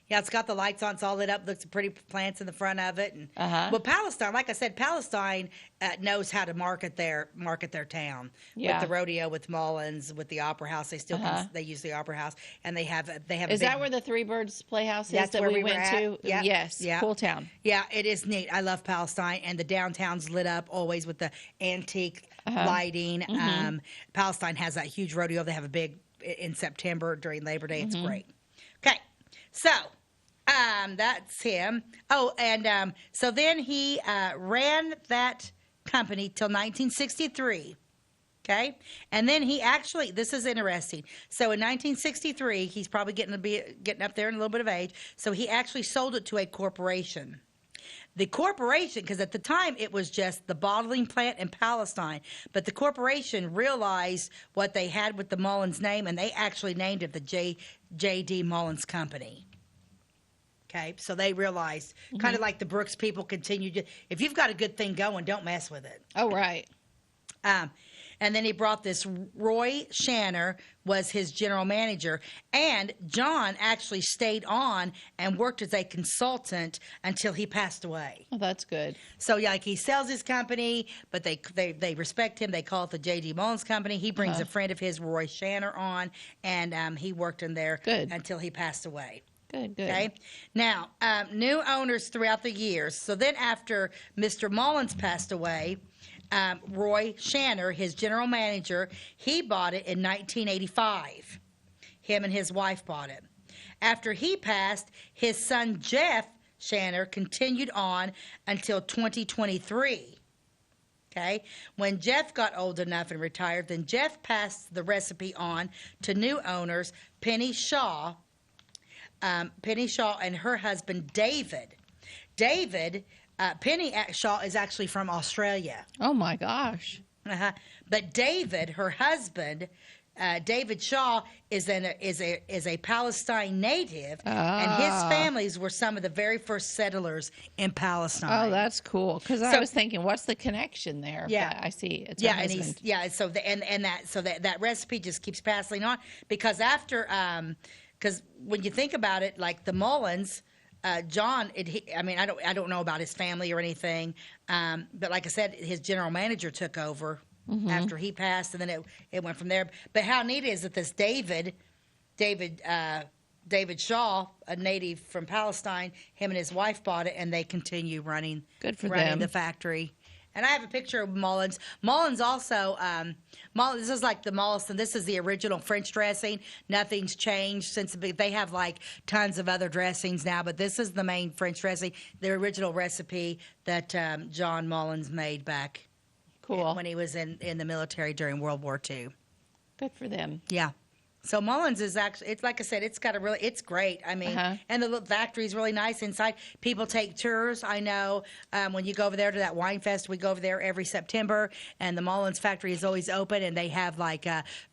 Yeah, it's got the lights on. It's all lit up. Looks pretty plants in the front of it. And well, Palestine, like I said, Palestine knows how to market their town with the rodeo, with Mullins, with the Opera House. They still they use the Opera House, and they have. Is that where the Three Birds Playhouse is? That's that where we went to. Yeah. Yes. Yeah. Cool town. Yeah, it is neat. I love Palestine, and the downtown's lit up always with the antique lighting. Palestine has that huge rodeo. They have a big in September during Labor Day. It's great. Okay, so. That's him. Oh, and so then he ran that company till 1963. Okay, and then he actually, this is interesting. So in 1963, he's probably getting up there in a little bit of age. So he actually sold it to a corporation. The corporation, because at the time it was just the bottling plant in Palestine, but the corporation realized what they had with the Mullins name, and they actually named it the J.D. Mullins Company. Okay, so they realized, kind of like the Brooks people continued to, if you've got a good thing going, don't mess with it. Oh, right. And then he brought this, Roy Shanner was his general manager, and John actually stayed on and worked as a consultant until he passed away. Oh, that's good. So, yeah, like he sells his company, but they respect him. They call it the J.D. Mullins Company. He brings a friend of his, Roy Shanner, on, and he worked in there until he passed away. Good. Okay. Now, new owners throughout the years. So then after Mr. Mullins passed away, Roy Shanner, his general manager, he bought it in 1985. Him and his wife bought it. After he passed, his son Jeff Shanner continued on until 2023. Okay. When Jeff got old enough and retired, then Jeff passed the recipe on to new owners, Penny Shaw and her husband, David. Penny Shaw is actually from Australia. Oh, my gosh. But David, her husband, David Shaw is a Palestine native, and his families were some of the very first settlers in Palestine. Oh, that's cool. Because I was thinking, what's the connection there? Yeah, but I see. It's yeah, her and husband. so that recipe just keeps passing on because after because when you think about it, like the Mullins. John, I don't know about his family or anything, but like I said, his general manager took over after he passed, and then it went from there. But how neat is it? This David Shaw, a native from Palestine, him and his wife bought it, and they continue running the factory. And I have a picture of Mullins. Mullins also, this is like the Mollison. This is the original French dressing. Nothing's changed since they have like tons of other dressings now, but this is the main French dressing, the original recipe that John Mullins made back when he was in the military during World War II. Good for them. Yeah. So Mullins is actually, it's like I said, it's great. I mean, and the factory's really nice inside. People take tours. I know when you go over there to that wine fest, we go over there every September, and the Mullins factory is always open, and they have like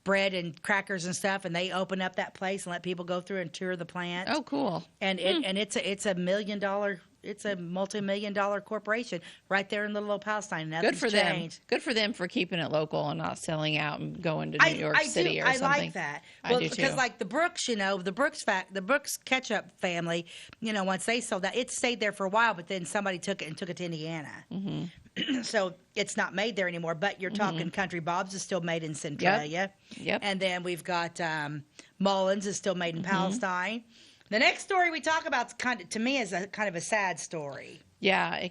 bread and crackers and stuff, and they open up that place and let people go through and tour the plant. Oh, cool. And it's a $1 million. It's a multi-million-dollar corporation right there in little old Palestine. Nothing's Good for changed. them. Good for them for keeping it local and not selling out and going to New York City or something. I like that. Well, because like the Brooks, the Brooks ketchup family, once they sold that, it stayed there for a while, but then somebody took it to Indiana. Mm-hmm. So it's not made there anymore. But you're talking Country Bob's is still made in Centralia. Yep. And then we've got Mullins is still made in Palestine. The next story we talk about to me is a kind of a sad story. Yeah,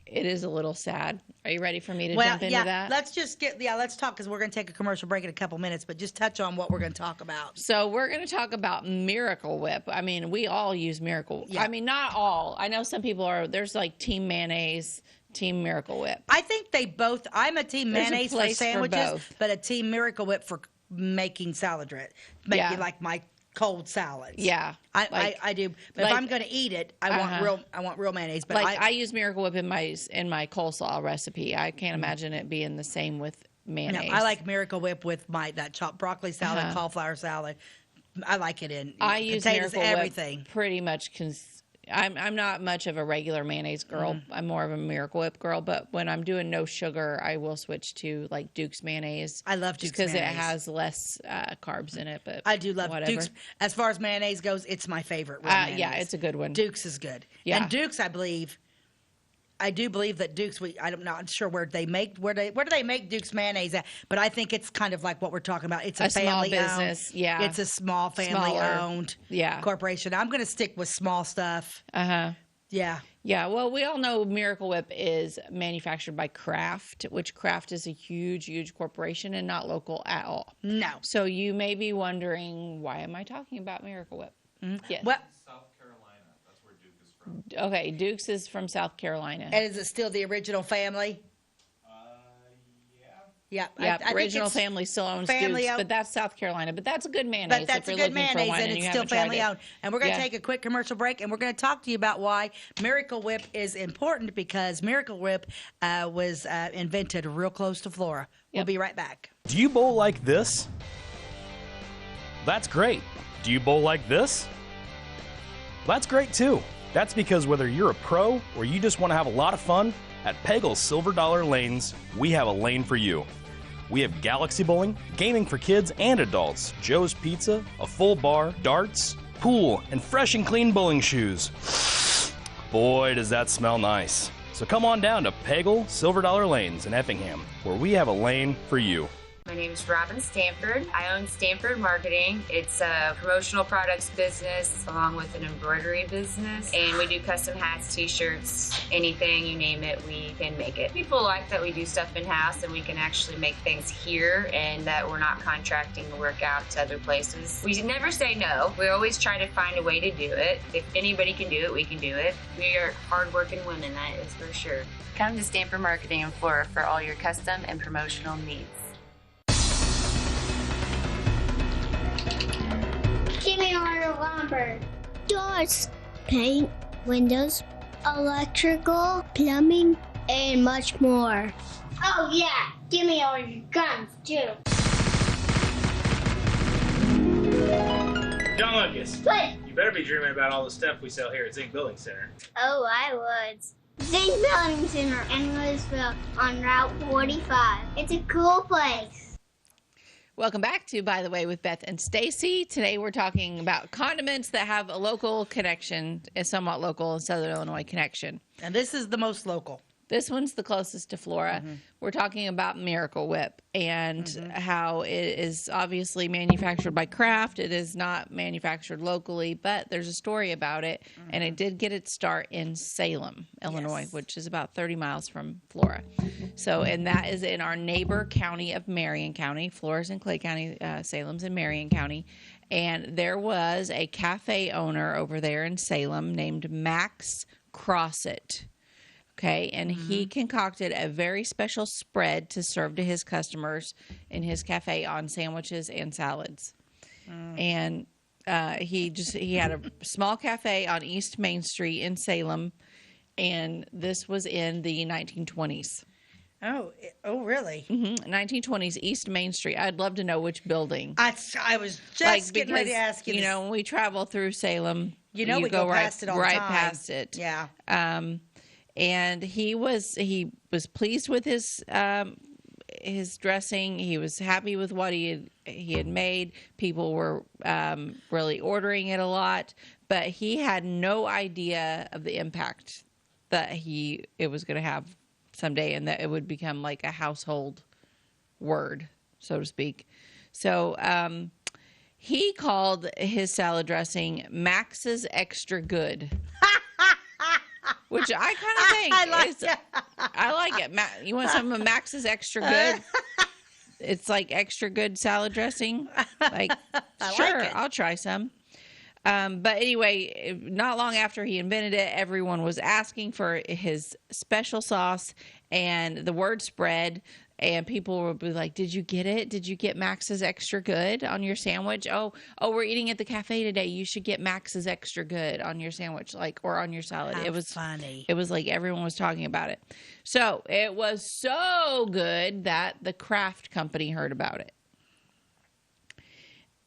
it is a little sad. Are you ready for me to jump into that? Let's talk because we're going to take a commercial break in a couple minutes, but just touch on what we're going to talk about. So we're going to talk about Miracle Whip. I mean, we all use Miracle. Yeah. I mean, not all. I know some people there's like Team Mayonnaise, Team Miracle Whip. I think they both, I'm a Team Mayonnaise for sandwiches, but a Team Miracle Whip for making salad dressing. Making like my cold salads. Yeah. I do. But if I'm going to eat it, I want real mayonnaise. But I use Miracle Whip in my coleslaw recipe. I can't imagine it being the same with mayonnaise. No, I like Miracle Whip with that chopped broccoli salad, cauliflower salad. I like it in I use potatoes, Miracle everything. Whip pretty much I'm not much of a regular mayonnaise girl. I'm more of a Miracle Whip girl. But when I'm doing no sugar, I will switch to like Duke's mayonnaise. I love Duke's mayonnaise because it has less carbs in it. But I do love Duke's. As far as mayonnaise goes, it's my favorite. Yeah, it's a good one. Duke's is good. Yeah, and Duke's, I do believe that Duke's. I'm not sure where do they make Duke's mayonnaise at, but I think it's kind of like what we're talking about. It's a family small business. Owned, yeah, it's a small family owned corporation. I'm going to stick with small stuff. Yeah. Yeah. Well, we all know Miracle Whip is manufactured by Kraft, which Kraft is a huge, huge corporation and not local at all. No. So you may be wondering, why am I talking about Miracle Whip? Yes. Well, okay, Duke's is from South Carolina. And is it still the original family? Yeah. Yeah, original family still owns Duke's, but that's South Carolina. But that's a good mayonnaise. But that's a good mayonnaise, and it's still family owned. And we're going to take a quick commercial break, and we're going to talk to you about why Miracle Whip is important, because Miracle Whip was invented real close to Flora. We'll be right back. Do you bowl like this? That's great. Do you bowl like this? That's great too. That's because whether you're a pro or you just want to have a lot of fun, at Peggle's Silver Dollar Lanes, we have a lane for you. We have galaxy bowling, gaming for kids and adults, Joe's Pizza, a full bar, darts, pool, and fresh and clean bowling shoes. Boy, does that smell nice. So come on down to Peggle Silver Dollar Lanes in Effingham, where we have a lane for you. My name is Robin Stanford. I own Stanford Marketing. It's a promotional products business along with an embroidery business. And we do custom hats, t-shirts, anything, you name it, we can make it. People like that we do stuff in-house and we can actually make things here and that we're not contracting the work out to other places. We never say no. We always try to find a way to do it. If anybody can do it, we can do it. We are hardworking women, that is for sure. Come to Stanford Marketing in Flora for all your custom and promotional needs. Give me all your lumber. Doors, paint, windows, electrical, plumbing, and much more. Oh yeah, give me all your guns too. John Lucas. What? You better be dreaming about all the stuff we sell here at Zink Building Center. Oh, I would. Zink Building Center in Louisville on Route 45. It's a cool place. Welcome back to By the Way with Beth and Stacey. Today we're talking about condiments that have a local connection, a somewhat local Southern Illinois connection. And this is the most local. This one's the closest to Flora. Mm-hmm. We're talking about Miracle Whip and how it is obviously manufactured by Kraft. It is not manufactured locally, but there's a story about it, and it did get its start in Salem, Illinois, which is about 30 miles from Flora. So, and that is in our neighbor county of Marion County. Flora's in Clay County, Salem's in Marion County. And there was a cafe owner over there in Salem named Max Crosset. Okay, and he concocted a very special spread to serve to his customers in his cafe on sandwiches and salads. And he had a small cafe on East Main Street in Salem, and this was in the 1920s. Oh, really? 1920s East Main Street. I'd love to know which building. I was just getting ready to ask you. You know, when we travel through Salem, we go past it all the right time. past it. Yeah. And he was pleased with his dressing. He was happy with what he had made. People were really ordering it a lot, but he had no idea of the impact that it was going to have someday, and that it would become like a household word, so to speak. So he called his salad dressing Max's Extra Good. Which I kind of think I like it. You want some of Max's Extra Good? It's like extra good salad dressing. Like, sure, like it. I'll try some. But anyway, not long after he invented it, everyone was asking for his special sauce, and the word spread. And people would be like, "Did you get it? Did you get Max's Extra Good on your sandwich? Oh, we're eating at the cafe today. You should get Max's Extra Good on your sandwich, like, or on your salad." How it was funny. It was like everyone was talking about it. So it was so good that the Kraft company heard about it.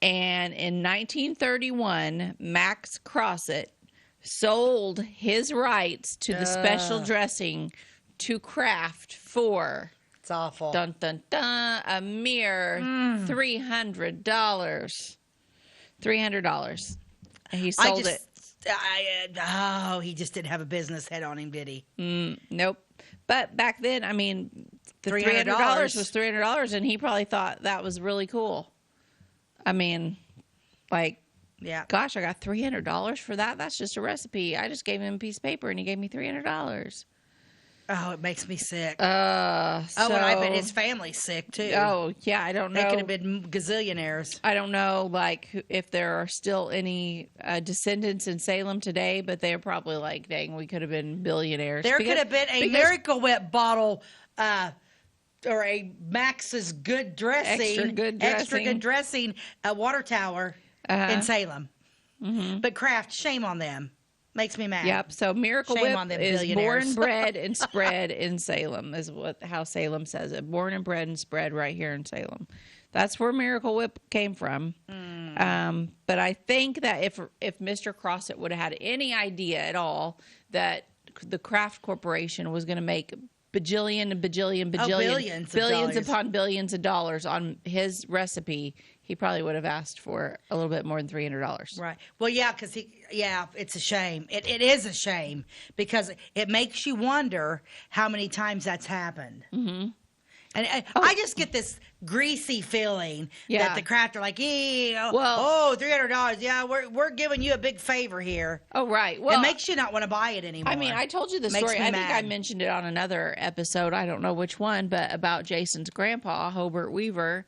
And in 1931, Max Crosset sold his rights to the special dressing to Kraft for... It's awful. Dun, dun, dun. A mere $300. $300. And he sold it. He just didn't have a business head on him, did he? Nope. But back then, I mean, the $300 was $300, and he probably thought that was really cool. I mean, like, yeah. Gosh, I got $300 for that? That's just a recipe. I just gave him a piece of paper, and he gave me $300. Oh, it makes me sick. And I bet his family's sick, too. Oh, yeah, I don't know. They could have been gazillionaires. I don't know, like, if there are still any descendants in Salem today, but they're probably like, dang, we could have been billionaires. There could have been a Miracle Whip bottle or a Max's Good Dressing. Extra good dressing at Water Tower in Salem. But Kraft, shame on them. Makes me mad. Yep. So Miracle Shame on Whip them is billionaires. born, bred, and spread in Salem, is how Salem says it. Born and bred and spread right here in Salem. That's where Miracle Whip came from. But I think that if Mr. Crosset would have had any idea at all that the Kraft Corporation was going to make billions upon billions of dollars on his recipe, he probably would have asked for a little bit more than $300. Right. Well, yeah, because it's a shame. It is a shame because it makes you wonder how many times that's happened. And I just get this greasy feeling that the Kraft are like, $300. Yeah, we're giving you a big favor here. Oh, right. Well, it makes you not want to buy it anymore. I mean, I told you the story. I think I mentioned it on another episode. I don't know which one, but about Jason's grandpa, Hobart Weaver,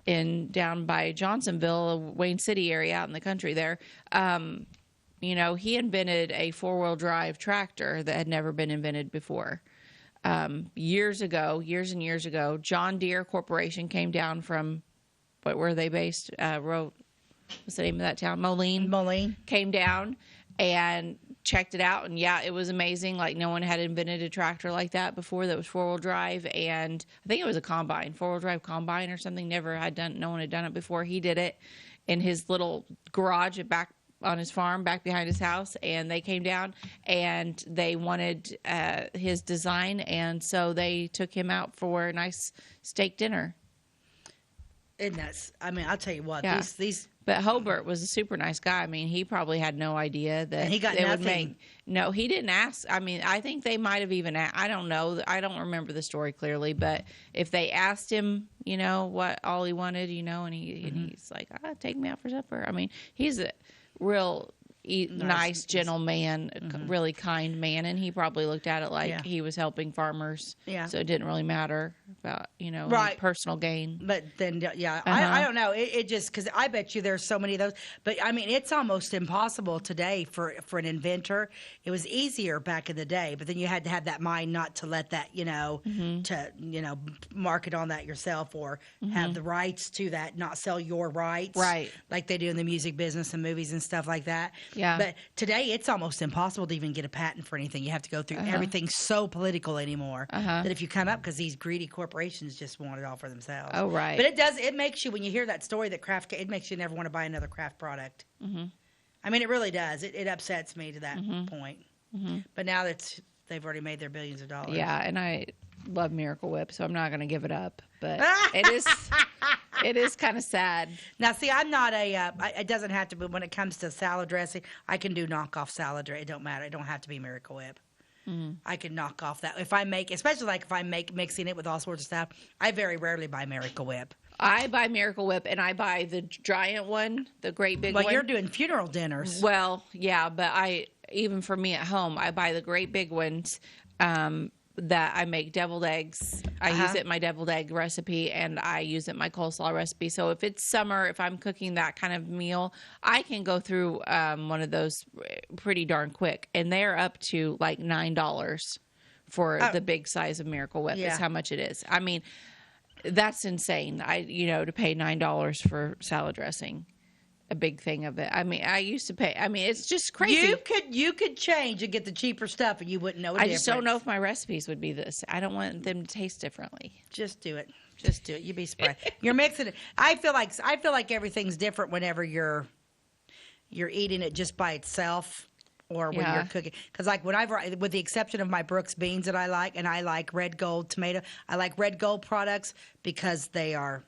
down by Johnsonville, Wayne City area out in the country there. He invented a 4-wheel drive tractor that had never been invented before. Years and years ago, John Deere Corporation came down from, where are they based? What's the name of that town? Moline. Came down and checked it out, and it was amazing. Like, no one had invented a tractor like that before that was 4-wheel drive, and I think it was a combine, 4-wheel drive combine or something. No one had done it before. He did it, in his little garage back on his farm back behind his house, and they came down and they wanted his design, and so they took him out for a nice steak dinner. And that's, I mean, I'll tell you what, Yeah. these. But Hobart was a super nice guy. I mean, he probably had no idea that And he got they would nothing. make. No, he didn't ask. I mean, I think they might have even. I don't know. I don't remember the story clearly. But if they asked him, you know, what all he wanted, you know, and he's like, take me out for supper. I mean, he's a real nice, gentle man, really kind man, and he probably looked at it like he was helping farmers. Yeah. So it didn't really matter about, you know, any personal gain. But then, I don't know. It just, because I bet you there's so many of those. But, I mean, it's almost impossible today for an inventor. It was easier back in the day, but then you had to have that mind not to let that, you know, to, you know, market on that yourself or have the rights to that, not sell your rights. Right. Like they do in the music business and movies and stuff like that. Yeah. But today it's almost impossible to even get a patent for anything. You have to go through everything so political anymore that if you come up, because these greedy corporations just want it all for themselves. Oh, right. But it makes you, when you hear that story that it makes you never want to buy another craft product. I mean, it really does. It upsets me to that point. But now they've already made their billions of dollars. Yeah, and I love Miracle Whip, so I'm not going to give it up. But it is kind of sad. Now, see, I'm not it doesn't have to be, when it comes to salad dressing, I can do knockoff salad dressing. It don't matter. It don't have to be Miracle Whip. I can knock off that. If I make, especially like if I make mixing it with all sorts of stuff, I very rarely buy Miracle Whip. I buy Miracle Whip, and I buy the giant one, the great big one. Well, you're doing funeral dinners. Well, yeah, but even for me at home, I buy the great big ones that I make deviled eggs. I use it in my deviled egg recipe, and I use it in my coleslaw recipe. So if it's summer, if I'm cooking that kind of meal, I can go through one of those pretty darn quick. And they're up to like $9 for the big size of Miracle Whip is how much it is. I mean, that's insane. To pay $9 for salad dressing. A big thing of it. I mean, I used to pay. I mean, it's just crazy. You could change and get the cheaper stuff, and you wouldn't know. I just don't know if my recipes would be this. I don't want them to taste differently. Just do it. Just do it. You'd be surprised. You're mixing it. I feel like everything's different whenever you're eating it just by itself, or when you're cooking. Because like with the exception of my Brooks beans that I like, and I like Red Gold tomato. I like Red Gold products because they are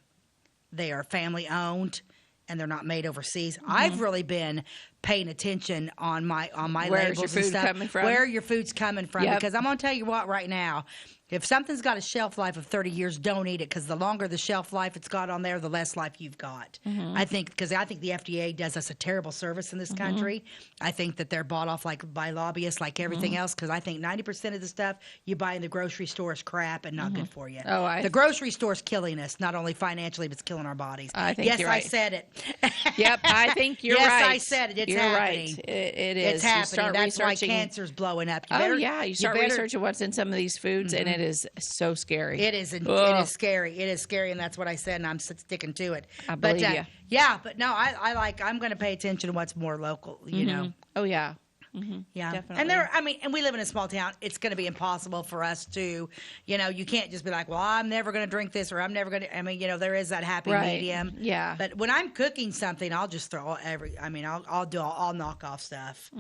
family owned. And they're not made overseas. I've really been paying attention on my Where's labels your food and stuff. coming from? Where your food's coming from. Because I'm going to tell you what right now. If something's got a shelf life of 30 years, don't eat it, because the longer the shelf life it's got on there, the less life you've got. I think the FDA does us a terrible service in this country. I think that they're bought off by lobbyists like everything else, because I think 90% of the stuff you buy in the grocery store is crap and not good for you. The grocery store's killing us, not only financially, but it's killing our bodies. I think you're right. Yes, I said it. Yep, I think you're right. Yes, I said it. It's happening. Right. It is. It's happening. That's why cancer's blowing up. You start researching what's in some of these foods, and it is so scary. It is. It is scary. It is scary, and that's what I said, and I'm sticking to it. I believe you. Yeah, but no, I'm going to pay attention to what's more local. You know. Oh yeah. Yeah, definitely. And we live in a small town. It's going to be impossible for us to, you can't just be like, well, I'm never going to drink this, or I'm never going to. I mean, there is that happy medium. Yeah. But when I'm cooking something, I'll just throw I'll knock off stuff.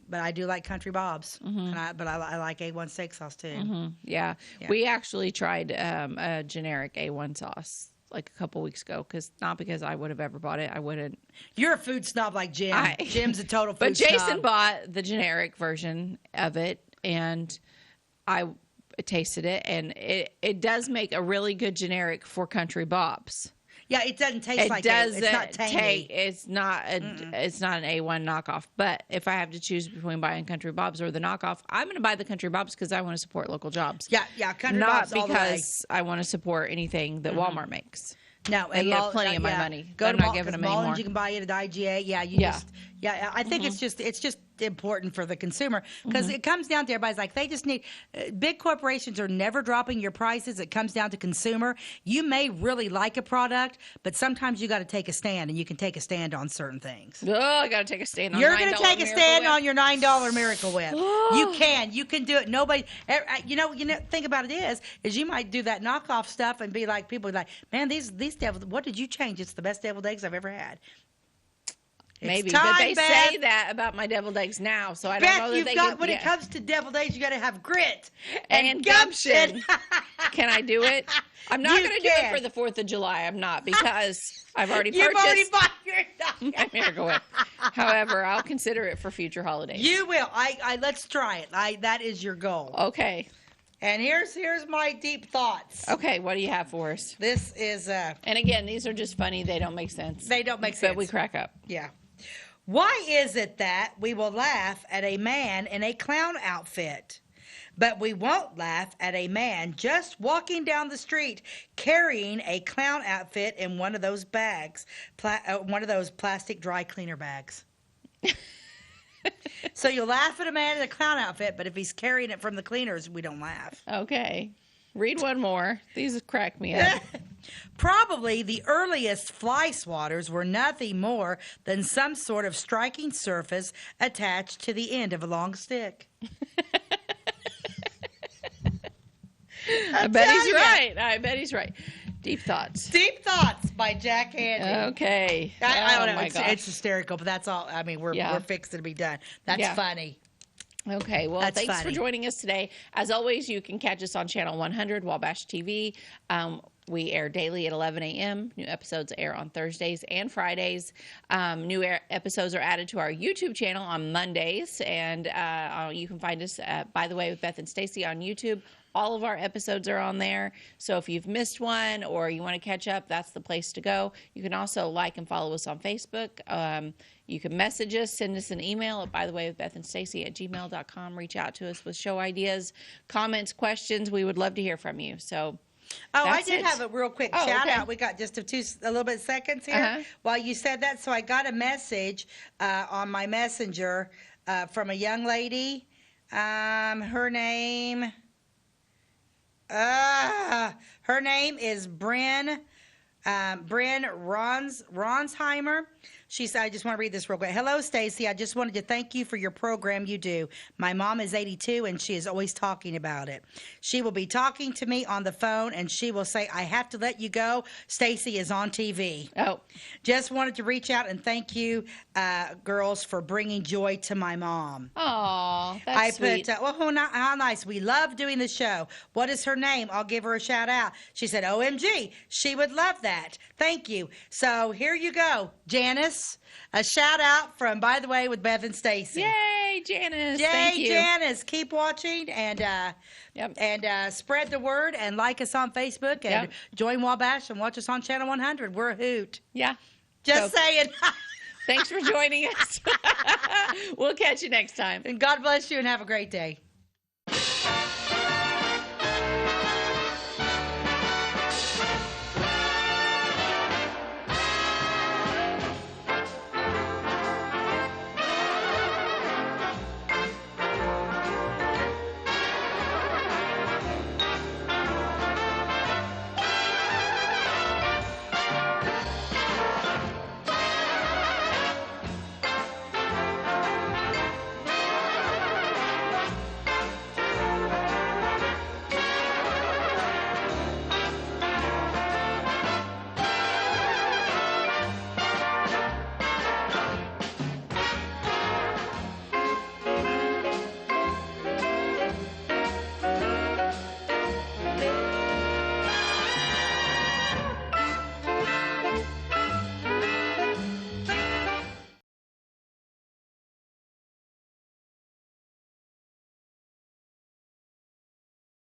But I do like Country Bob's, but I like A1 steak sauce too. Yeah, we actually tried a generic A1 sauce like a couple weeks ago, because I would have ever bought it. I wouldn't. You're a food snob like Jim. Jim's a total food snob. But Jason snob. bought the generic version of it, and I tasted it, and it does make a really good generic for Country Bob's. Yeah, it doesn't taste like it. It's not tangy. It's not an A1 knockoff. But if I have to choose between buying Country Bob's or the knockoff, I'm going to buy the Country Bob's because I want to support local jobs. Yeah, Country Bob's all the way. Not because I want to support anything that Walmart makes. No, they get plenty of my money. Go I'm to not giving them any more. You can buy it at IGA. I think it's just important for the consumer because it comes down to everybody's like they just need big corporations are never dropping your prices. It comes down to consumer. You may really like a product, but sometimes you got to take a stand, and you can take a stand on certain things. Oh, I got to take a stand on You're going to take a stand Whip. on your $9 Miracle Whip. You can do it. Nobody, you know, think about it is you might do that knockoff stuff and be like, people are like, man, these deviled, what did you change? It's the best deviled eggs I've ever had. Maybe, time, but they Beth. say that about my deviled eggs now, so I Beth, don't know that you've they got, can, when it comes to deviled eggs, you got to have grit and gumption. Can I do it? I'm not going to do it for the 4th of July. I'm not, because I've already purchased. You've already bought your my Miracle Whip. However, I'll consider it for future holidays. You will. I let's try it. That is your goal. Okay. And here's my deep thoughts. Okay, what do you have for us? This is and again, these are just funny. They don't make sense. They don't make sense. But we crack up. Yeah. Why is it that we will laugh at a man in a clown outfit, but we won't laugh at a man just walking down the street carrying a clown outfit in one of those bags, one of those plastic dry cleaner bags? So you'll laugh at a man in a clown outfit, but if he's carrying it from the cleaners, we don't laugh. Okay. Read one more. These crack me up. Probably the earliest fly swatters were nothing more than some sort of striking surface attached to the end of a long stick. I bet he's right. I bet he's right. Deep Thoughts. Deep Thoughts by Jack Handy. Okay. I don't know. My gosh. It's hysterical, but that's all. I mean, we're fixing to be done. That's funny. Okay, well, thanks for joining us today. As always, you can catch us on Channel 100, Wabash TV. We air daily at 11 a.m. New episodes air on Thursdays and Fridays. New episodes are added to our YouTube channel on Mondays. And you can find us, by the way, with Beth and Stacey on YouTube. All of our episodes are on there. So if you've missed one or you want to catch up, that's the place to go. You can also like and follow us on Facebook. You can message us, send us an email at bytheway@gmail.com. Reach out to us with show ideas, comments, questions. We would love to hear from you. So, I did have a real quick shout out. We got just a little bit seconds here while you said that. So I got a message on my messenger from a young lady. Her name is Bryn Ronsheimer. She said, I just want to read this real quick. Hello, Stacey. I just wanted to thank you for your program you do. My mom is 82, and she is always talking about it. She will be talking to me on the phone, and she will say, I have to let you go. Stacey is on TV. Oh. Just wanted to reach out and thank you, girls, for bringing joy to my mom. Aw, that's sweet. How nice. We love doing the show. What is her name? I'll give her a shout out. She said, OMG. She would love that. Thank you. So here you go, Janice. A shout out from By the Way with Beth and Stacey. Yay, Janice. Yay, Thank you. Janice. Keep watching and spread the word and like us on Facebook and join Wabash and watch us on Channel 100. We're a hoot. Yeah. Just saying. Thanks for joining us. We'll catch you next time. And God bless you and have a great day.